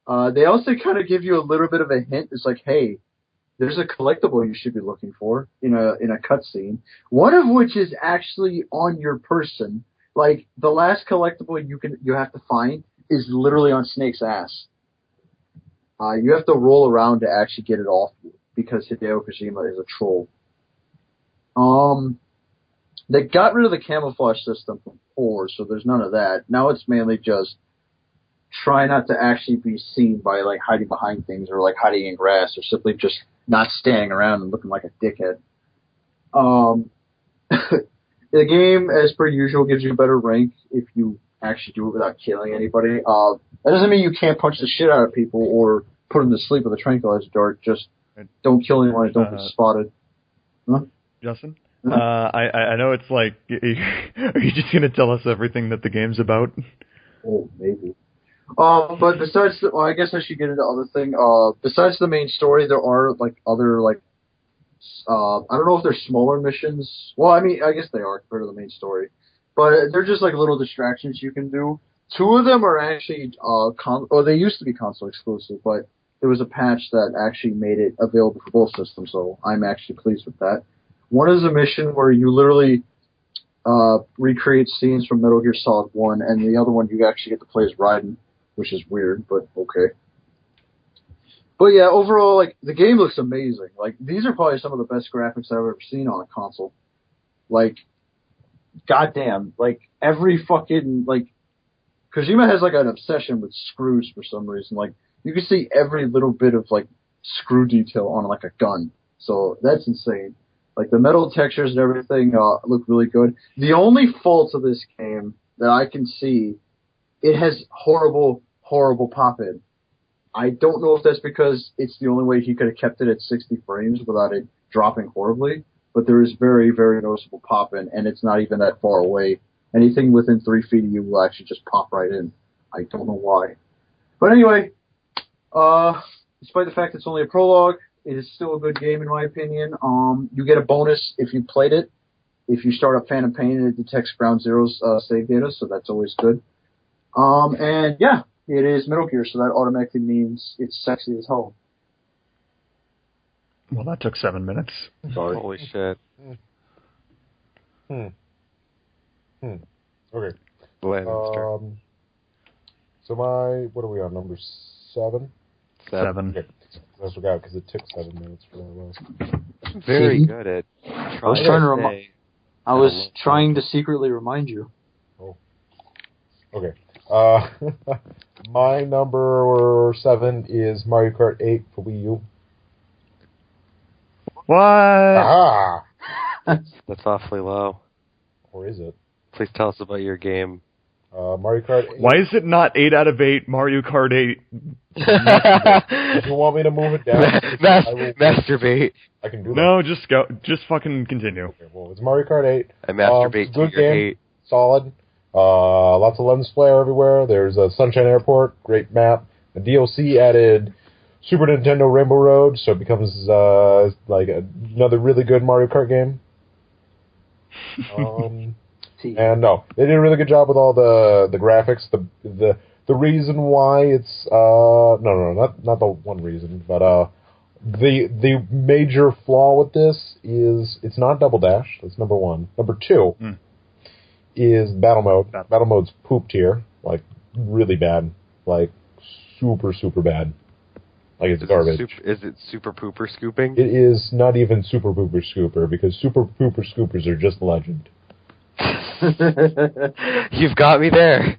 S4: They also kind of give you a little bit of a hint. It's like, hey, there's a collectible you should be looking for in a cutscene. One of which is actually on your person. Like the last collectible you have to find is literally on Snake's ass. You have to roll around to actually get it off you. because Hideo Kojima is a troll. They got rid of the camouflage system from 4, so there's none of that. Now it's mainly just try not to actually be seen by like hiding behind things or like hiding in grass or simply just not standing around and looking like a dickhead. The game, as per usual, gives you a better rank if you actually do it without killing anybody. That doesn't mean you can't punch the shit out of people or put them to sleep with a tranquilizer dart. Just don't kill anyone and don't get spotted. Huh?
S2: Justin? I know it's like, are you just going to tell us everything that the game's about?
S4: Oh, maybe. But besides, I guess I should get into other thing. Besides the main story, there are like other like, I don't know if they're smaller missions. Well, I mean, I guess they are compared to the main story, but they're just like little distractions you can do. 2 of them are actually they used to be console exclusive, but there was a patch that actually made it available for both systems, so I'm actually pleased with that. One is a mission where you literally recreate scenes from Metal Gear Solid 1, and the other one you actually get to play as Raiden, which is weird, but okay. But yeah, overall, like, the game looks amazing. Like, these are probably some of the best graphics I've ever seen on a console. Like, goddamn, like, every fucking, like, Kojima has, like, an obsession with screws for some reason. Like, you can see every little bit of, like, screw detail on, like, a gun. So, that's insane. Like, the metal textures and everything look really good. The only fault of this game that I can see, it has horrible, horrible pop-in. I don't know if that's because it's the only way he could have kept it at 60 frames without it dropping horribly, but there is very, very noticeable pop-in, and it's not even that far away. Anything within 3 feet of you will actually just pop right in. I don't know why. But anyway, despite the fact it's only a prologue, it is still a good game in my opinion. You get a bonus if you played it. If you start up Phantom Pain and it detects Ground Zero's save data, so that's always good. And yeah, it is Metal Gear, so that automatically means it's sexy as hell.
S2: Well, that took 7 minutes.
S4: Sorry.
S3: Holy shit.
S1: Okay. So what are we on, number 7?
S2: 7.
S1: Okay. I forgot because it took 7 minutes for that last.
S3: Very good at
S4: I was trying to secretly remind you.
S1: Oh. Okay. My number 7 is Mario Kart 8 for Wii U.
S2: What?
S1: Ah!
S3: That's awfully low.
S1: Or is it?
S3: Please tell us about your game.
S1: Mario Kart 8.
S2: Why is it not 8 out of 8 Mario Kart 8?
S1: If you want me to move it down,
S3: Masturbate.
S1: I can do that.
S2: No, just go. Just fucking continue.
S1: Okay, well, it's Mario Kart 8.
S3: I masturbate to
S1: good
S3: your
S1: game,
S3: hate.
S1: solid. Lots of lens flare everywhere. There's a Sunshine Airport, great map. The DLC added Super Nintendo Rainbow Road, so it becomes like another really good Mario Kart game. And no, they did a really good job with all the graphics. The reason why it's not the one reason, but the major flaw with this is it's not Double Dash. That's number 1. Number 2 is Battle Mode. Battle Mode's poop tier, like really bad, like super bad. Like it's garbage.
S3: Is it Super Pooper Scooping?
S1: It is not even Super Pooper Scooper because Super Pooper Scoopers are just legend.
S3: You've got me there.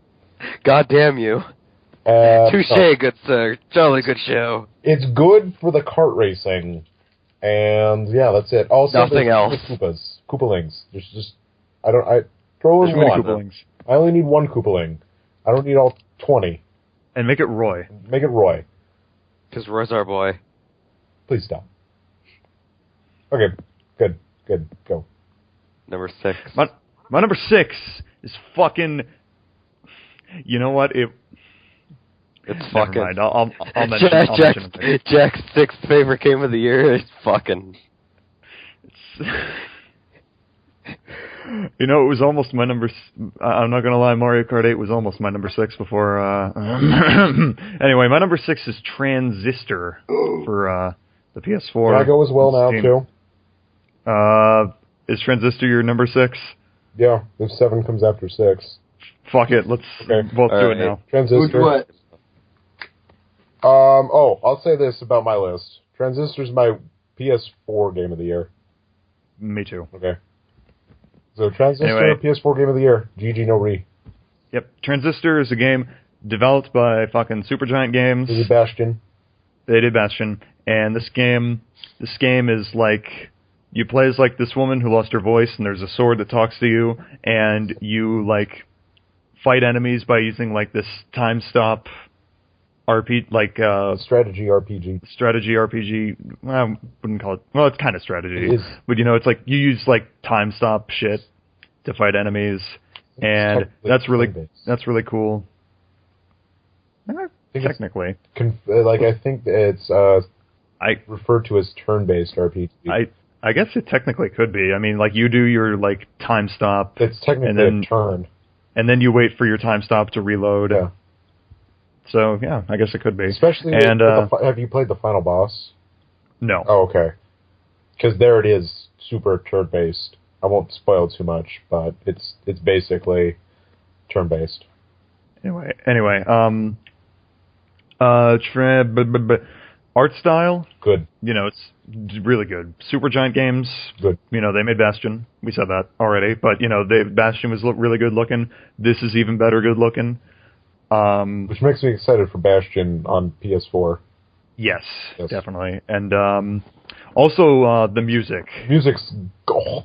S3: God damn you. Touche,
S1: no.
S3: Good sir. Jolly good show.
S1: It's good for the kart racing, and yeah, that's it. Also,
S3: nothing else.
S1: Koopalings. I throw in one. I only need 1 Koopaling. I don't need all 20.
S2: And make it Roy.
S1: Make it Roy.
S3: Because Roy's our boy.
S1: Please stop. Okay, good, go.
S3: Number 6.
S2: My number 6 is fucking. You know what? It's
S3: fucking.
S2: Never mind. I'll mention it.
S3: Jack's 6th favorite game of the year is fucking.
S2: You know, it was almost my number. I'm not gonna lie, Mario Kart 8 was almost my number 6 before. Anyway, my number 6 is Transistor for the PS4.
S1: Can I go as well now too?
S2: Is Transistor your number 6?
S1: Yeah, if 7 comes after 6.
S2: Fuck it, let's both do it now.
S1: Transistor.
S4: What?
S1: I'll say this about my list. Transistor's my PS4 Game of the Year.
S2: Me too.
S1: Okay. So Transistor,
S2: Anyway.
S1: PS4 Game of the Year. GG no re.
S2: Yep. Transistor is a game developed by fucking Supergiant Games.
S1: They did Bastion.
S2: They did Bastion. And this game is like, you play as like this woman who lost her voice, and there's a sword that talks to you, and you like fight enemies by using like this time stop
S1: Strategy RPG.
S2: strategy RPG. Well, I wouldn't call it. Well, it's kind of strategy,
S1: It is.
S2: but it's like you use like time stop shit to fight enemies, and that's really cool. Technically,
S1: I think it's referred to as turn-based RPG.
S2: I guess it technically could be. I mean, like you do your like time stop.
S1: It's technically a turn,
S2: and then you wait for your time stop to reload.
S1: Yeah.
S2: So yeah, I guess it could be.
S1: Especially, have you played the final boss?
S2: No.
S1: Oh, okay. Because there it is, super turn-based. I won't spoil too much, but it's basically turn-based.
S2: Anyway, art style.
S1: Good.
S2: It's really good. Supergiant Games.
S1: Good.
S2: They made Bastion. We said that already, but Bastion was really good looking. This is even better good looking.
S1: Which makes me excited for Bastion on PS4.
S2: Yes. Definitely. And also the music.
S1: Music's to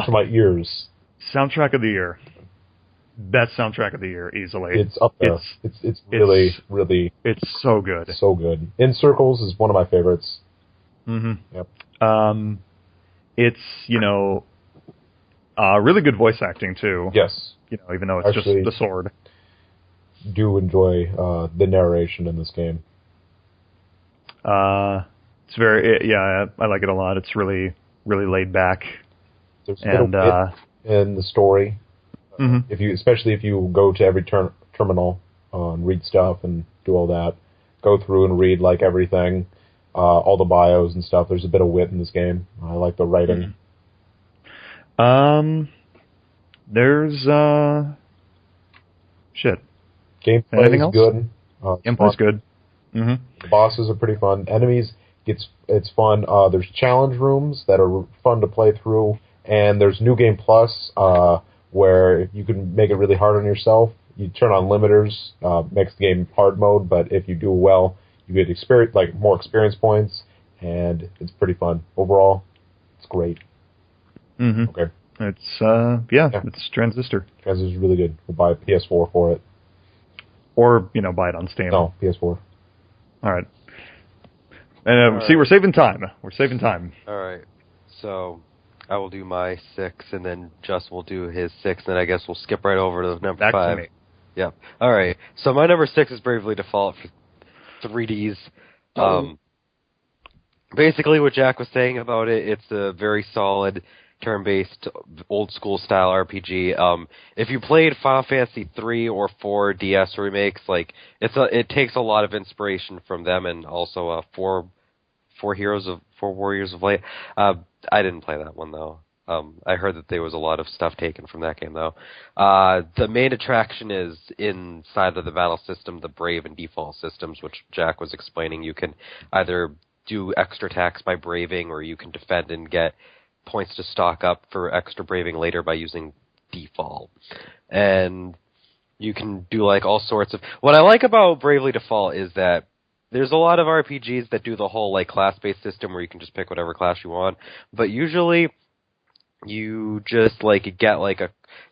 S1: my ears.
S2: Soundtrack of the year. Best soundtrack of the year, easily.
S1: It's up there. It's really, really...
S2: It's so good.
S1: So good. In Circles is one of my favorites.
S2: Mm-hmm.
S1: Yep.
S2: It's, really good voice acting, too.
S1: Yes.
S2: Even though it's actually, just the sword.
S1: Do enjoy the narration in this game.
S2: It's very... I like it a lot. It's really, really laid back.
S1: There's a bit of wit in the story.
S2: Mm-hmm.
S1: Especially if you go to every terminal and read stuff and do all that, go through and read like everything, all the bios and stuff. There's a bit of wit in this game. I like the writing.
S2: There's shit.
S1: Gameplay is good.
S2: Gameplay's good. Mm-hmm.
S1: The bosses are pretty fun. Enemies, it's fun. There's challenge rooms that are fun to play through, and there's New Game Plus. Where you can make it really hard on yourself. You turn on limiters, makes the game hard mode, but if you do well, you get more experience points, and it's pretty fun. Overall, it's great.
S2: Mm-hmm.
S1: Okay.
S2: It's, it's Transistor.
S1: Transistor's really good. We'll buy a PS4 for it.
S2: Or, buy it on Steam.
S1: No, PS4.
S2: All right. And see, we're saving time.
S3: All right. So... I will do my 6, and then Just will do his 6, and then I guess we'll skip right over to number 5.
S2: Back to me.
S3: Yep. All right. So my number 6 is Bravely Default for 3Ds. Basically, what Jack was saying about it, it's a very solid turn-based, old-school style RPG. If you played Final Fantasy 3 or 4 DS remakes, it takes a lot of inspiration from them, and also Four Warriors of Light. I didn't play that one, though. I heard that there was a lot of stuff taken from that game, though. The main attraction is inside of the battle system, the Brave and Default systems, which Jack was explaining. You can either do extra attacks by braving, or you can defend and get points to stock up for extra braving later by using Default. And you can do, all sorts of... What I like about Bravely Default is that there's a lot of RPGs that do the whole class-based system where you can just pick whatever class you want, but usually you just get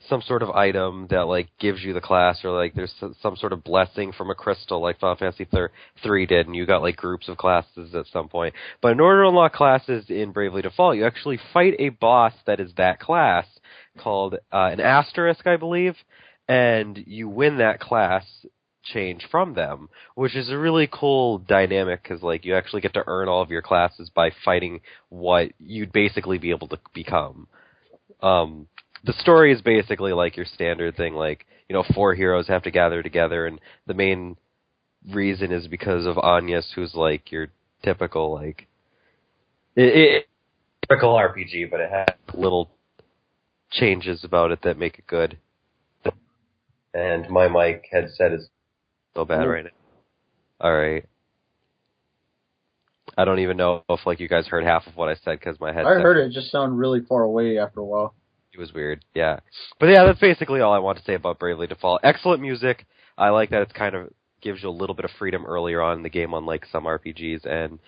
S3: some sort of item that gives you the class, or there's some sort of blessing from a crystal like Final Fantasy 3 did, and you got groups of classes at some point. But in order to unlock classes in Bravely Default, you actually fight a boss that is that class called an Asterisk, I believe, and you win that class change from them, which is a really cool dynamic because you actually get to earn all of your classes by fighting what you'd basically be able to become. The story is basically your standard thing, 4 heroes have to gather together, and the main reason is because of Anyas, who's your typical typical RPG, but it has little changes about it that make it good. And my mic headset is so bad right now. All right. I don't even know if like you guys heard half of what I said because my headset.
S4: I heard it just sound really far away after a while.
S3: It was weird, yeah. But yeah, that's basically all I want to say about Bravely Default. Excellent music. I like that it's kind of gives you a little bit of freedom earlier on in the game, unlike some RPGs, and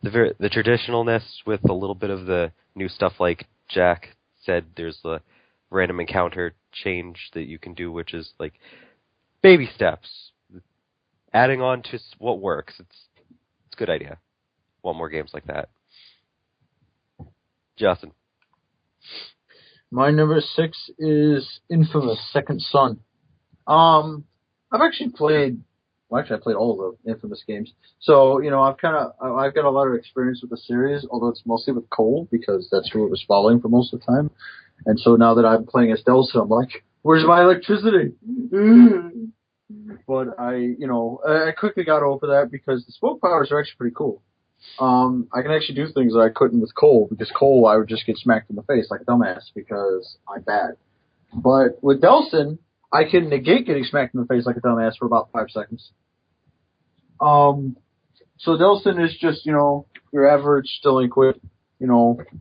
S3: the traditionalness with a little bit of the new stuff like Jack said, there's the random encounter change that you can do, which is like baby steps. Adding on to what works. It's a good idea. Want more games like that. Justin.
S4: My number 6 is Infamous Second Son. I've actually played I played all of the Infamous games. So, I've got a lot of experience with the series, although it's mostly with Cole, because that's who it was following for most of the time. And so now that I'm playing as Delson, I'm like, where's my electricity? But I quickly got over that because the smoke powers are actually pretty cool. I can actually do things that I couldn't with Cole, because Cole, I would just get smacked in the face like a dumbass because I'm bad. But with Delson, I can negate getting smacked in the face like a dumbass for about 5 seconds. So Delson is just, your average delinquent,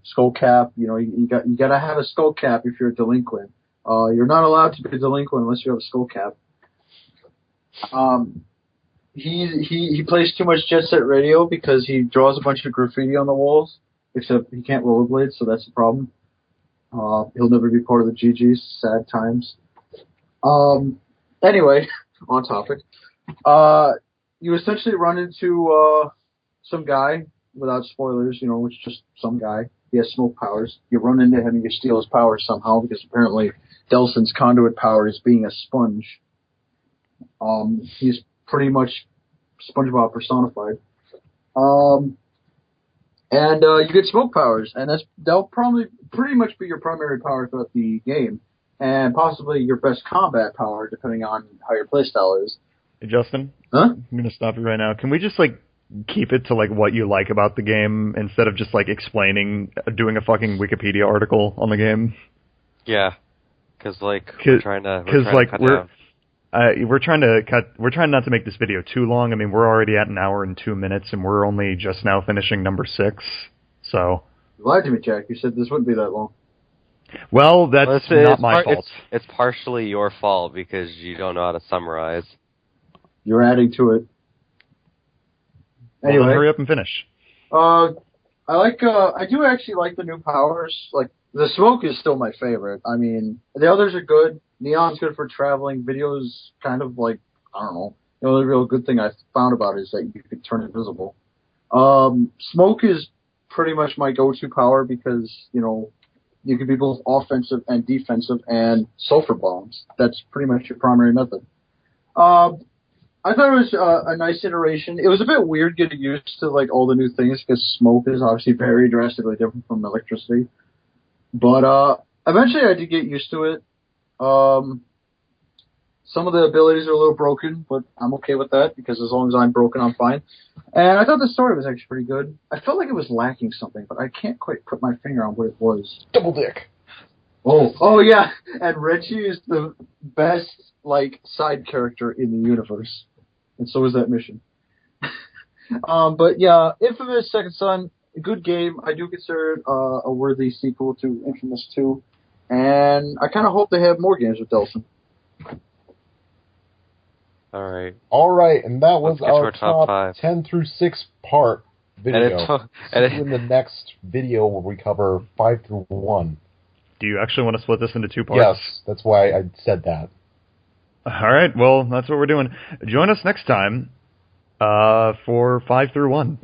S4: skull cap. You gotta have a skull cap if you're a delinquent. You're not allowed to be a delinquent unless you have a skull cap. He plays too much Jet Set Radio because he draws a bunch of graffiti on the walls, except he can't rollerblade, so that's the problem. He'll never be part of the GG's. Sad times. Anyway, on topic. You essentially run into some guy, without spoilers, it's just some guy. He has smoke powers. You run into him and you steal his powers somehow, because apparently Delson's conduit power is being a sponge. He's pretty much SpongeBob personified. And you get smoke powers, and that'll probably pretty much be your primary power throughout the game, and possibly your best combat power, depending on how your playstyle is.
S2: Hey, Justin?
S4: Huh?
S2: I'm going to stop you right now. Can we just, keep it to, what you like about the game instead of just, doing a fucking Wikipedia article on the game?
S3: Yeah. Because, we're trying not to make this video too long. I mean, we're already at 1 hour and 2 minutes, and we're only just now finishing number 6, so...
S4: You lied to me, Jack. You said this wouldn't be that long.
S2: Well, that's not my fault.
S3: It's partially your fault because you don't know how to summarize.
S4: You're adding to it. Anyway,
S2: well, hurry up and finish.
S4: I do actually like the new powers. The smoke is still my favorite. I mean, the others are good. Neon's good for traveling. Video's kind of I don't know. The only real good thing I found about it is that you could turn invisible. Smoke is pretty much my go-to power because, you can be both offensive and defensive, and sulfur bombs. That's pretty much your primary method. I thought it was a nice iteration. It was a bit weird getting used to all the new things because smoke is obviously very drastically different from electricity. But eventually I did get used to it. Some of the abilities are a little broken, but I'm okay with that because as long as I'm broken, I'm fine. And I thought the story was actually pretty good. I felt like it was lacking something, but I can't quite put my finger on what it was.
S1: Double dick.
S4: Oh yeah, and Reggie is the best side character in the universe, and so is that mission. But yeah, Infamous Second Son, a good game. I do consider it a worthy sequel to Infamous 2, and I kind of hope they have more games with Delson.
S3: All right,
S1: and that was our top
S3: 5.
S1: 10 through 6 part video. See you in the next video where we cover 5 through 1.
S2: Do you actually want to split this into 2 parts?
S1: Yes, that's why I said that.
S2: All right, well, that's what we're doing. Join us next time for 5 through 1.